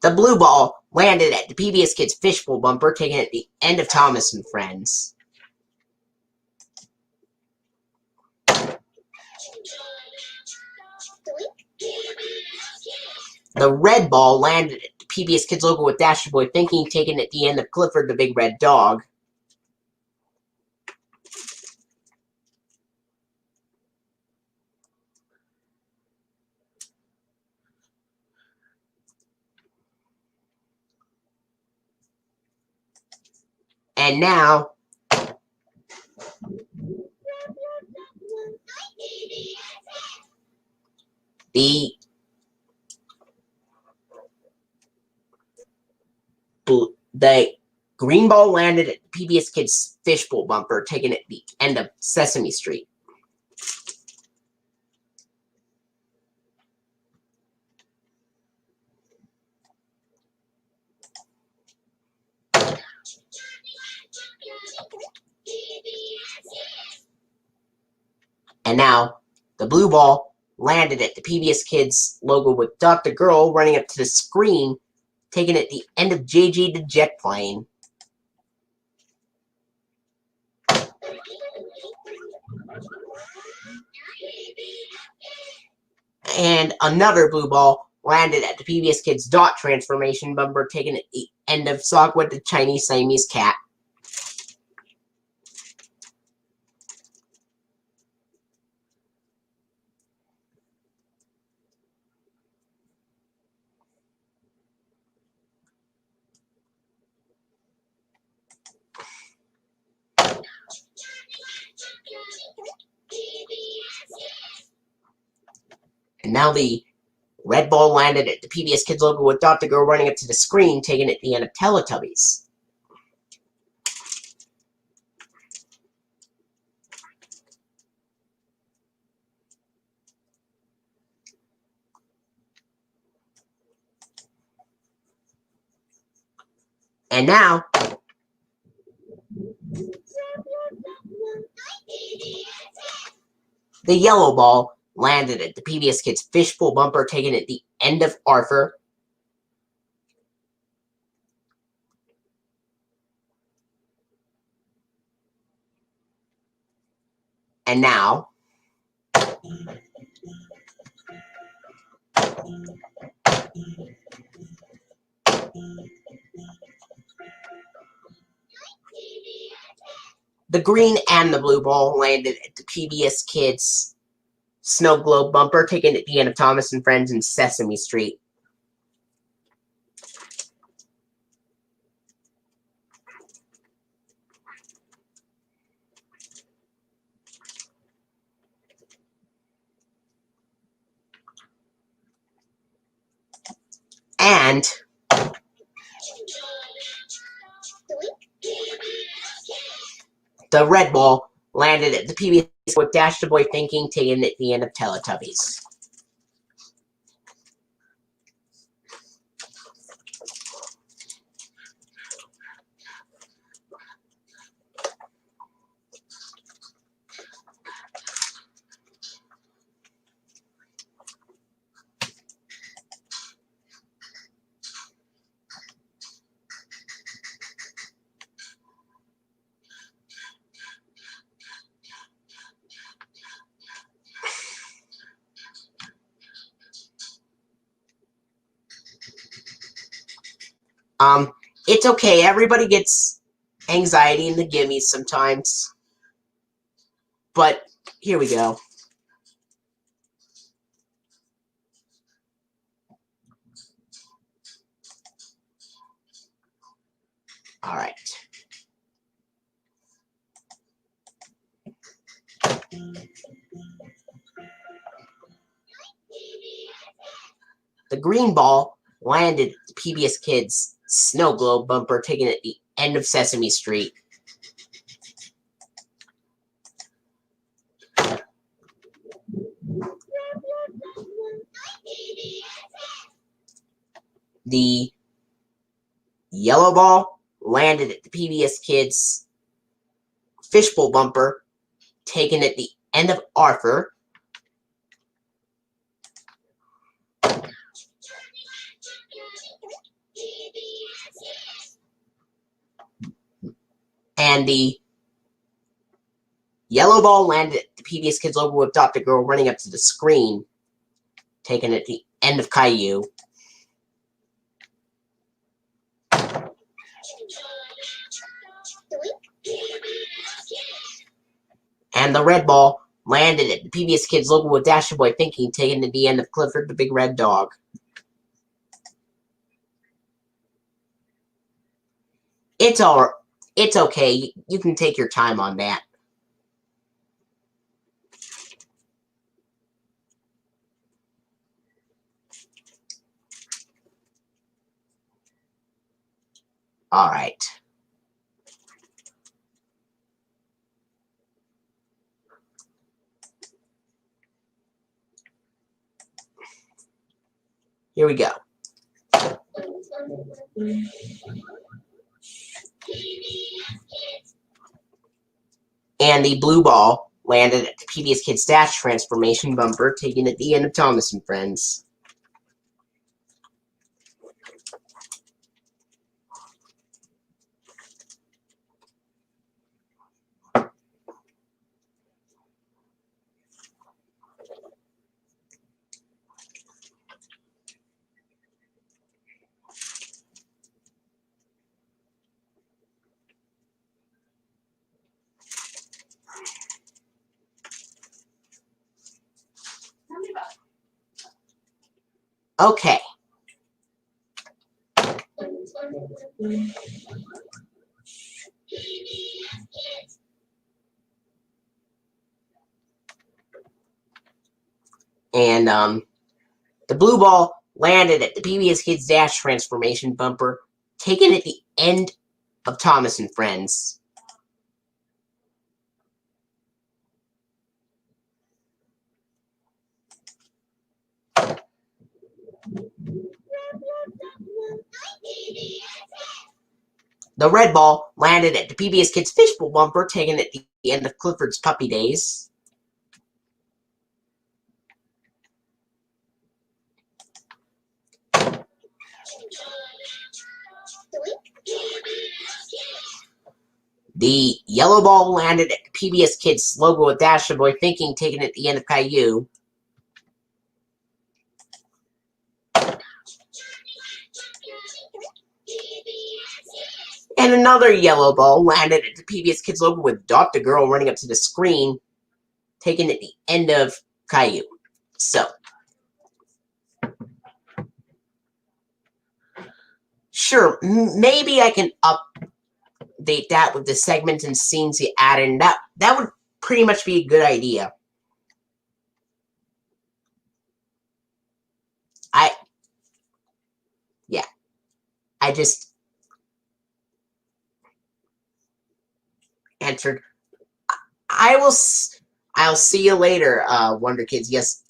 The blue ball landed at the PBS Kids Fishbowl bumper, taken at the end of Thomas and Friends. The red ball landed at the PBS Kids logo with Dasher Boy thinking, taken at the end of Clifford the Big Red Dog. And now, the green ball landed at the PBS Kids Fishbowl bumper, taken at the end of Sesame Street. And now, the blue ball landed at the PBS Kids logo with Dr. Girl running up to the screen, taken at the end of JJ the Jet Plane. And another blue ball landed at the PBS Kids Dot Transformation bumper, taken at the end of Sockwood the Chinese Siamese Cat. And now the red ball landed at the PBS Kids logo with Dr. Girl running up to the screen, taken at the end of Teletubbies. And now, the yellow ball landed at the PBS Kids Fishbowl bumper, taken at the end of Arthur. And now, the green and the blue ball landed at the PBS Kids Snow Globe bumper, taken at the end of Thomas and Friends and Sesame Street. And the red ball landed at the PBS with Dash the Boy Thinking, taken at the end of Teletubbies. It's okay. Everybody gets anxiety in the gimmies sometimes. But here we go. All right. The green ball landed at the PBS Kids Snow Globe bumper, taken at the end of Sesame Street. The yellow ball landed at the PBS Kids Fishbowl bumper, taken at the end of Arthur. And the yellow ball landed at the PBS Kids logo with Adopt a Girl running up to the screen, taken at the end of Caillou. And the red ball landed at the PBS Kids logo with Dasher Boy Thinking, taken at the end of Clifford the Big Red Dog. It's okay. You can take your time on that. All right. Here we go. And the blue ball landed at the PBS Kids Dash transformation bumper, taken at the end of Thomas and Friends. Okay. And the blue ball landed at the PBS Kids Dash transformation bumper, taken at the end of Thomas and Friends. The red ball landed at the PBS Kids Fishbowl bumper, taken at the end of Clifford's Puppy Days. The yellow ball landed at the PBS Kids logo with Dasher Boy Thinking, taken at the end of Caillou. And another yellow ball landed at the PBS Kids logo with Adopt a Girl running up to the screen, taken at the end of Caillou. So, sure, maybe I can update that with the segments and scenes you added, and that would pretty much be a good idea. I just answered. I'll see you later, Wonder Kids. Yes,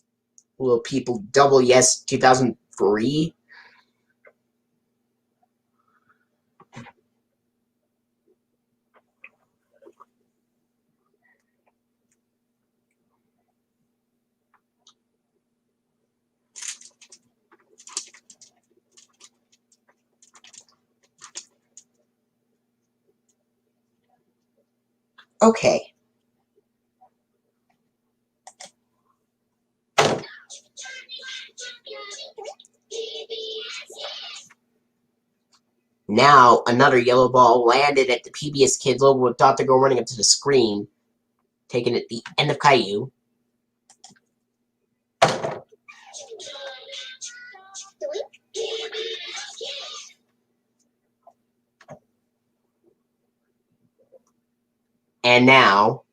will people double yes 2003? Okay. Now, another yellow ball landed at the PBS Kids logo with Adopt a Girl running up to the screen, taken at the end of Caillou. And now,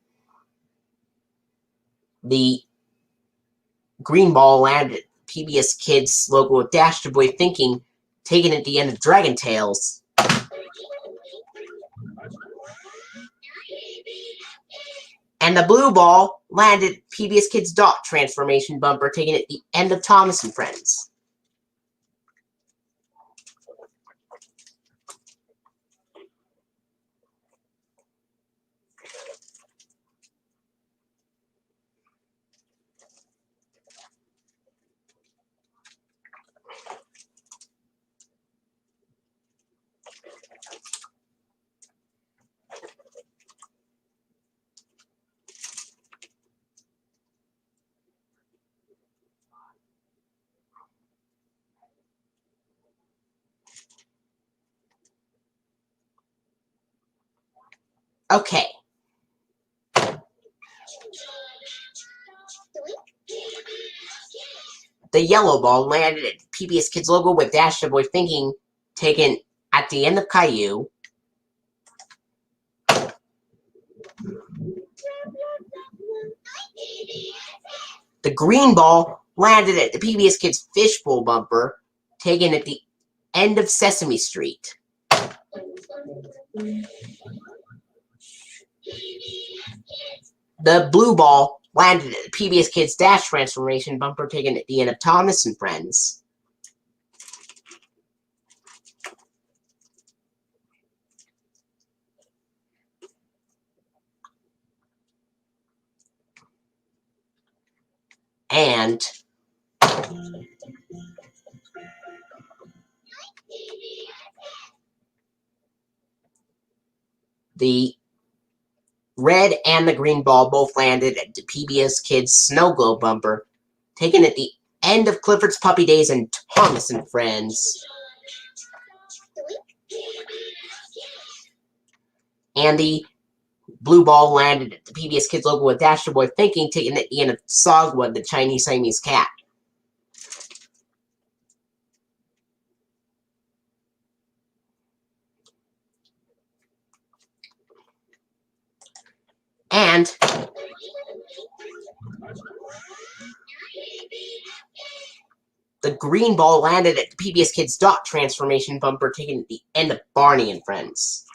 the green ball landed at PBS Kids logo with Dasher Boy Thinking, taken at the end of Dragon Tales. And the blue ball landed at PBS Kids Dot transformation bumper, taken at the end of Thomas and Friends. Okay. The yellow ball landed at PBS Kids logo with Dash the Boy Thinking taken at the end of Caillou. The green ball landed at the PBS Kids Fishbowl bumper taken at the end of Sesame Street. The blue ball landed at the PBS Kids Dash Transformation bumper taken at the end of Thomas and Friends. And the red and the green ball both landed at the PBS Kids Snow Globe bumper, taken at the end of Clifford's Puppy Days and Thomas and Friends. And the blue ball landed at the PBS Kids logo with Dash the Boy Thinking, taken at the end of Sogwa, the Chinese Siamese cat. And the green ball landed at the PBS Kids Dot Transformation bumper, taken at the end of Barney and Friends.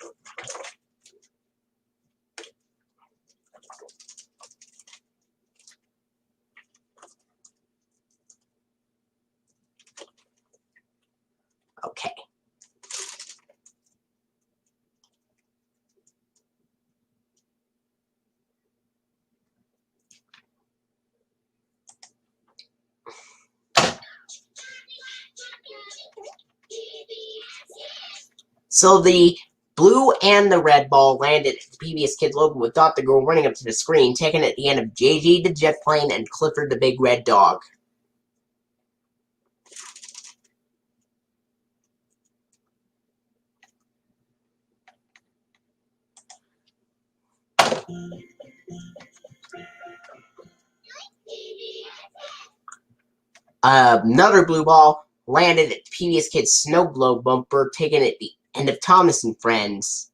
Okay. So the blue and the red ball landed at the PBS Kids logo with Dot the Girl running up to the screen, taken at the end of JJ the Jet Plane and Clifford the Big Red Dog. Another blue ball landed at the PBS Kids Snow Globe bumper, taken at the end of Thomas and Friends.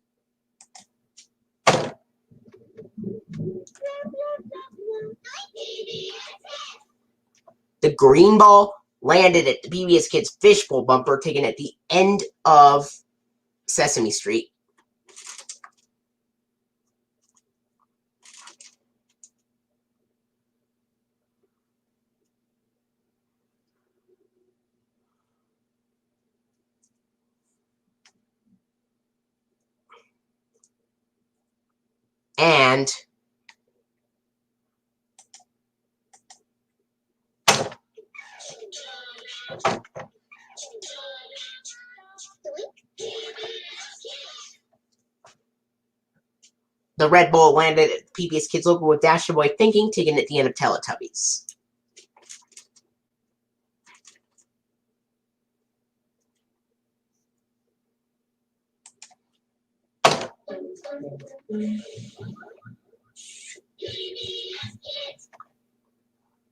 The green ball landed at the PBS Kids Fishbowl bumper, taken at the end of Sesame Street. And the red ball landed at the PBS Kids logo with Dash the Boy Thinking, taken at the end of Teletubbies.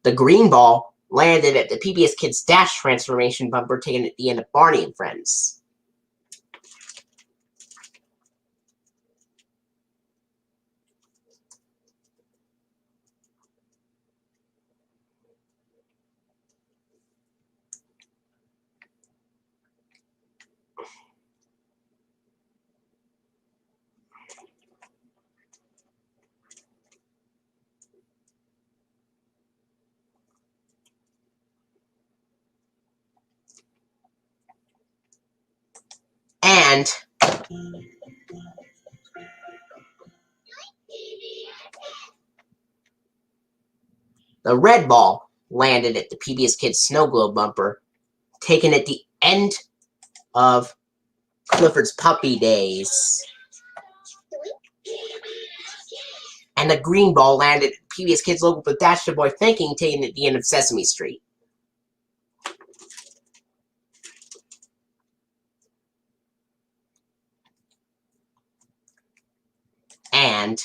The green ball landed at the PBS Kids Dash Transformation bumper, taken at the end of Barney and Friends. And the red ball landed at the PBS Kids Snow Globe bumper, taken at the end of Clifford's Puppy Days. And the green ball landed at the PBS Kids logo with Dash the Boy Thinking, taken at the end of Sesame Street. And And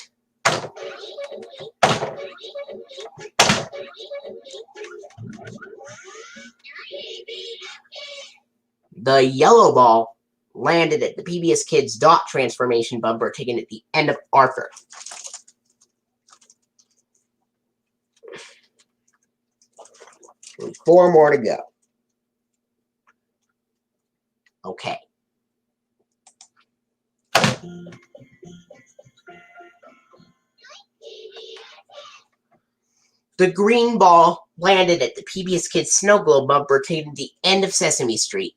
the yellow ball landed at the PBS Kids dot transformation bumper, taken at the end of Arthur. And 4 more to go. Okay. The green ball landed at the PBS Kids snow globe bumper, taken at the end of Sesame Street.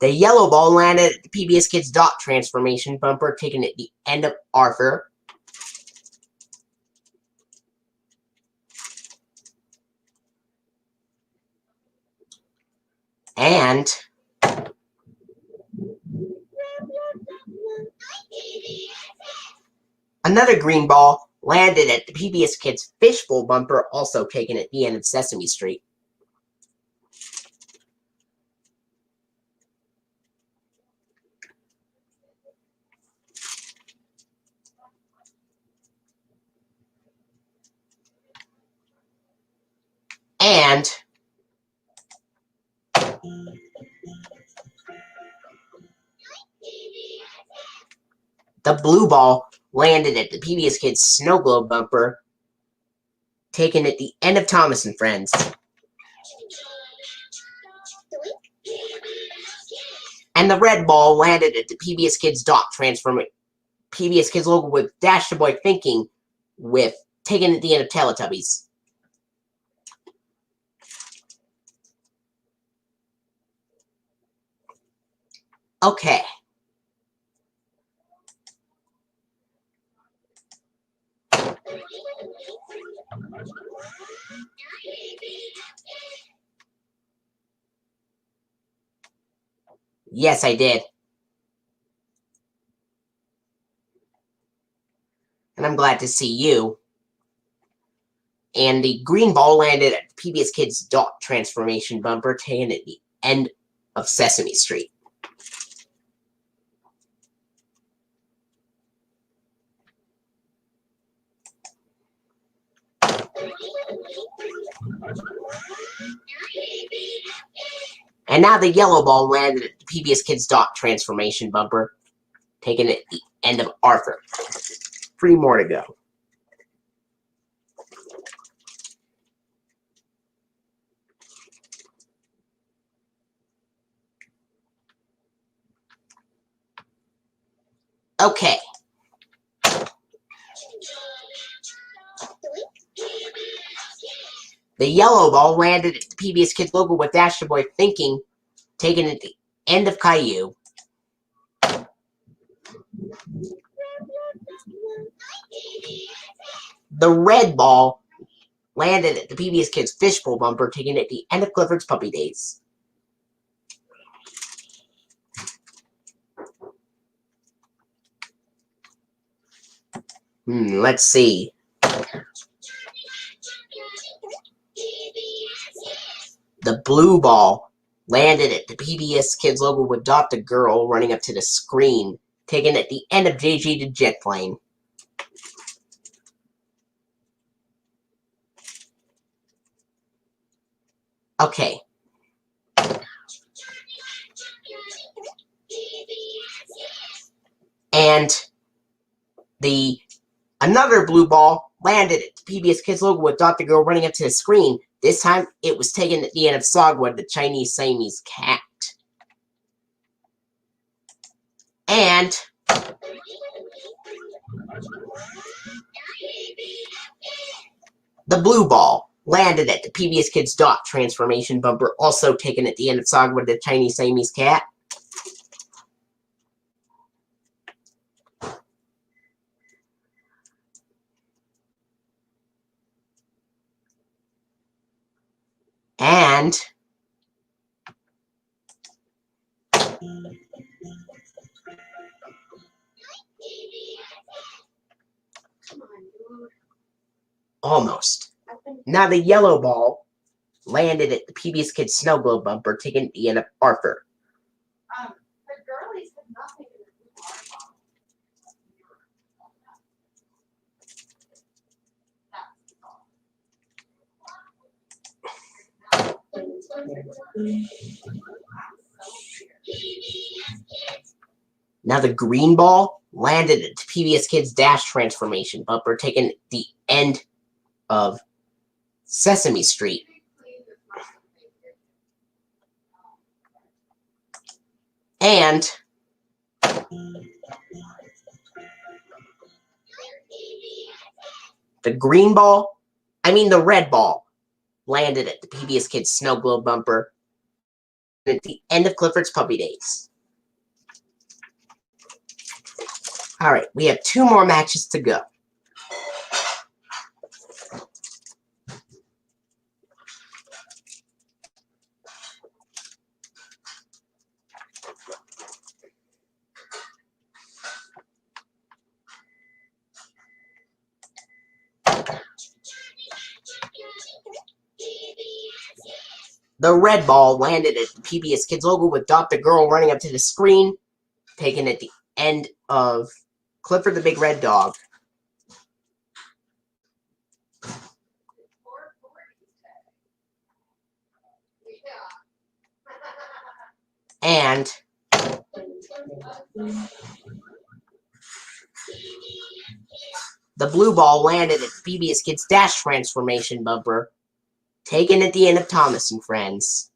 The yellow ball landed at the PBS Kids dot transformation bumper, taken at the end of Arthur. And another green ball landed at the PBS Kids Fishbowl bumper, also taken at the end of Sesame Street. And the blue ball landed at the PBS Kids snow globe bumper, taken at the end of Thomas and Friends. And the red ball landed at the PBS Kids dot transformation PBS Kids logo with Dash the Boy Thinking, with taken at the end of Teletubbies. Okay. Yes, I did. And I'm glad to see you. And the green ball landed at PBS Kids dot transformation bumper, taken at the end of Sesame Street. And now the yellow ball landed at the PBS Kids dot transformation bumper, taken at the end of Arthur. 3 more to go. Okay. The yellow ball landed at the PBS Kids logo with Dash the Boy Thinking, taken at the end of Caillou. The red ball landed at the PBS Kids Fishbowl bumper, taken at the end of Clifford's Puppy Days. Let's see. The blue ball landed at the PBS Kids logo with Adopt a Girl running up to the screen, taken at the end of JG the Jet Plane. Okay. And another blue ball landed at the PBS Kids logo with Adopt a Girl running up to the screen. This time, it was taken at the end of Sogwood, the Chinese Siamese cat. And the blue ball landed at the PBS Kids dot transformation bumper, also taken at the end of Sogwood, the Chinese Siamese cat. And Almost. Now the yellow ball landed at the PBS Kids snow globe bumper, taking the end of Arthur. The girlies had nothing in the water bottle. Now the green ball landed at the PBS Kids dash transformation bumper, taking the end of Sesame Street. And the red ball landed at the PBS Kids snow globe bumper at the end of Clifford's Puppy Days. All right, we have 2 more matches to go. The red ball landed at the PBS Kids logo with Dot the Girl running up to the screen, taken at the end of Clifford the Big Red Dog. And the blue ball landed at the PBS Kids dash transformation bumper, taken at the end of Thomas and Friends.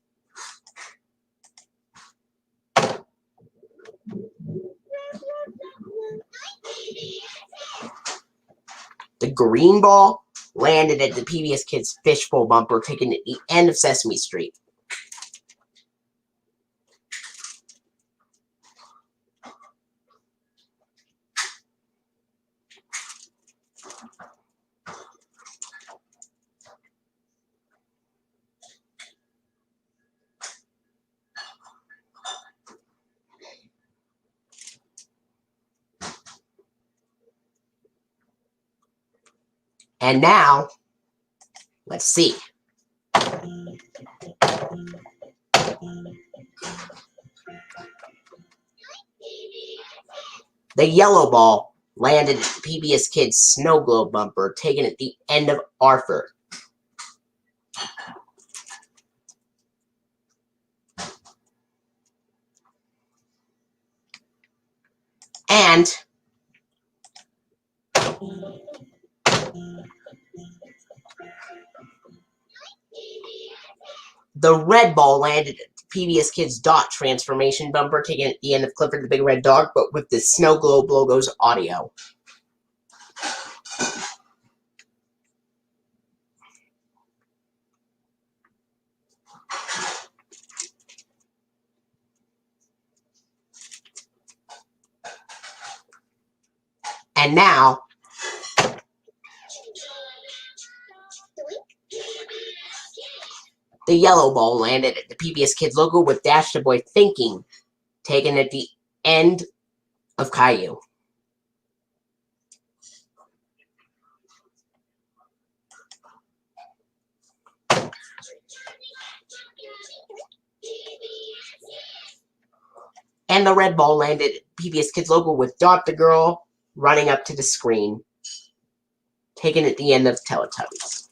The green ball landed at the PBS Kids Fishbowl bumper, taken at the end of Sesame Street. And now, let's see. The yellow ball landed at the PBS Kids snow globe bumper, taken at the end of Arthur. And the red ball landed at the PBS Kids dot transformation bumper, taken at the end of Clifford the Big Red Dog, but with the Snow Globe logo's audio. And now, the yellow ball landed at the PBS Kids logo with Dash the Boy Thinking, taken at the end of Caillou. And the red ball landed at PBS Kids logo with Dot the Girl running up to the screen, taken at the end of Teletubbies.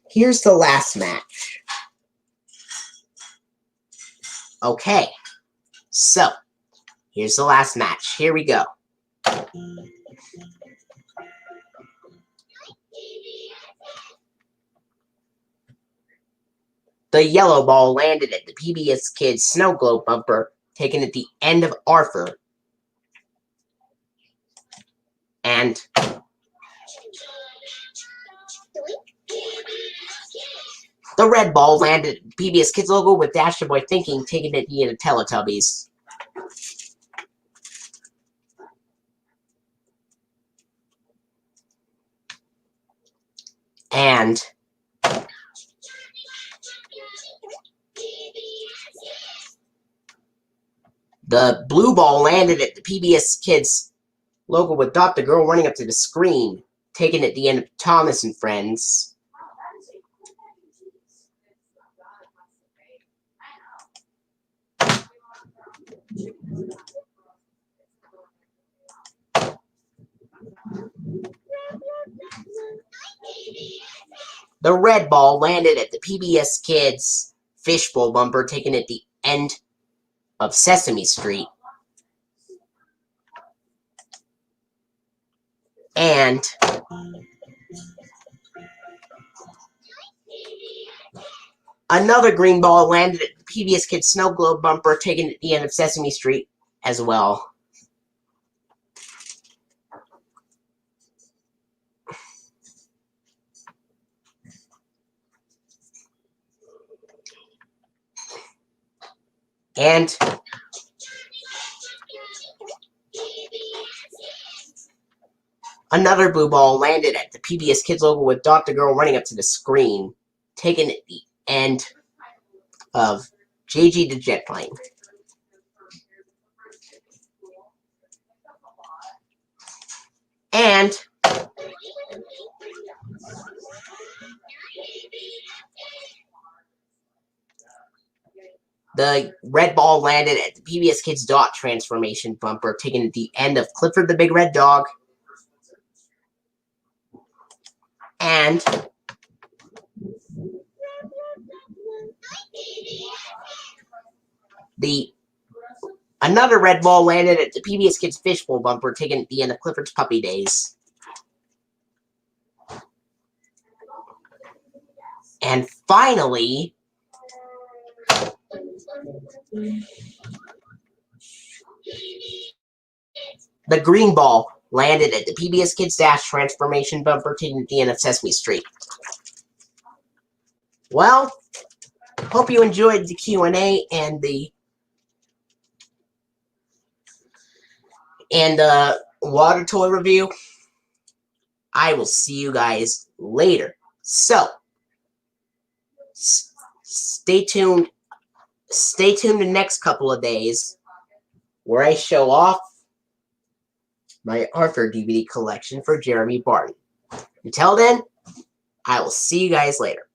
Here's the last match. Okay, so here's the last match. Here we go. The yellow ball landed at the PBS Kids snow globe bumper, taken at the end of Arthur. And the red ball landed at the PBS Kids logo with Dash the Boy Thinking, taken at the end of Teletubbies. And The blue ball landed at the PBS Kids logo with Dot the girl running up to the screen, taken at the end of Thomas and Friends. The red ball landed at the PBS Kids Fishbowl bumper, taken at the end of Sesame Street. And another green ball landed at the PBS Kids Snow Globe bumper, taken at the end of Sesame Street as well. And another blue ball landed at the PBS Kids logo with Dot the girl running up to the screen, taken at the end of JG the Jet Plane. And the red ball landed at the PBS Kids Dot transformation bumper, taken at the end of Clifford the Big Red Dog. And another red ball landed at the PBS Kids Fishbowl bumper, taken at the end of Clifford's Puppy Days. And finally, the green ball landed at the PBS Kids Dash transformation bumper, taken at the end of Sesame Street. Well, hope you enjoyed the Q&A and the water toy review. I will see you guys later. So, stay tuned. Stay tuned the next couple of days where I show off my Arthur DVD collection for Jeremy Barton. Until then, I will see you guys later.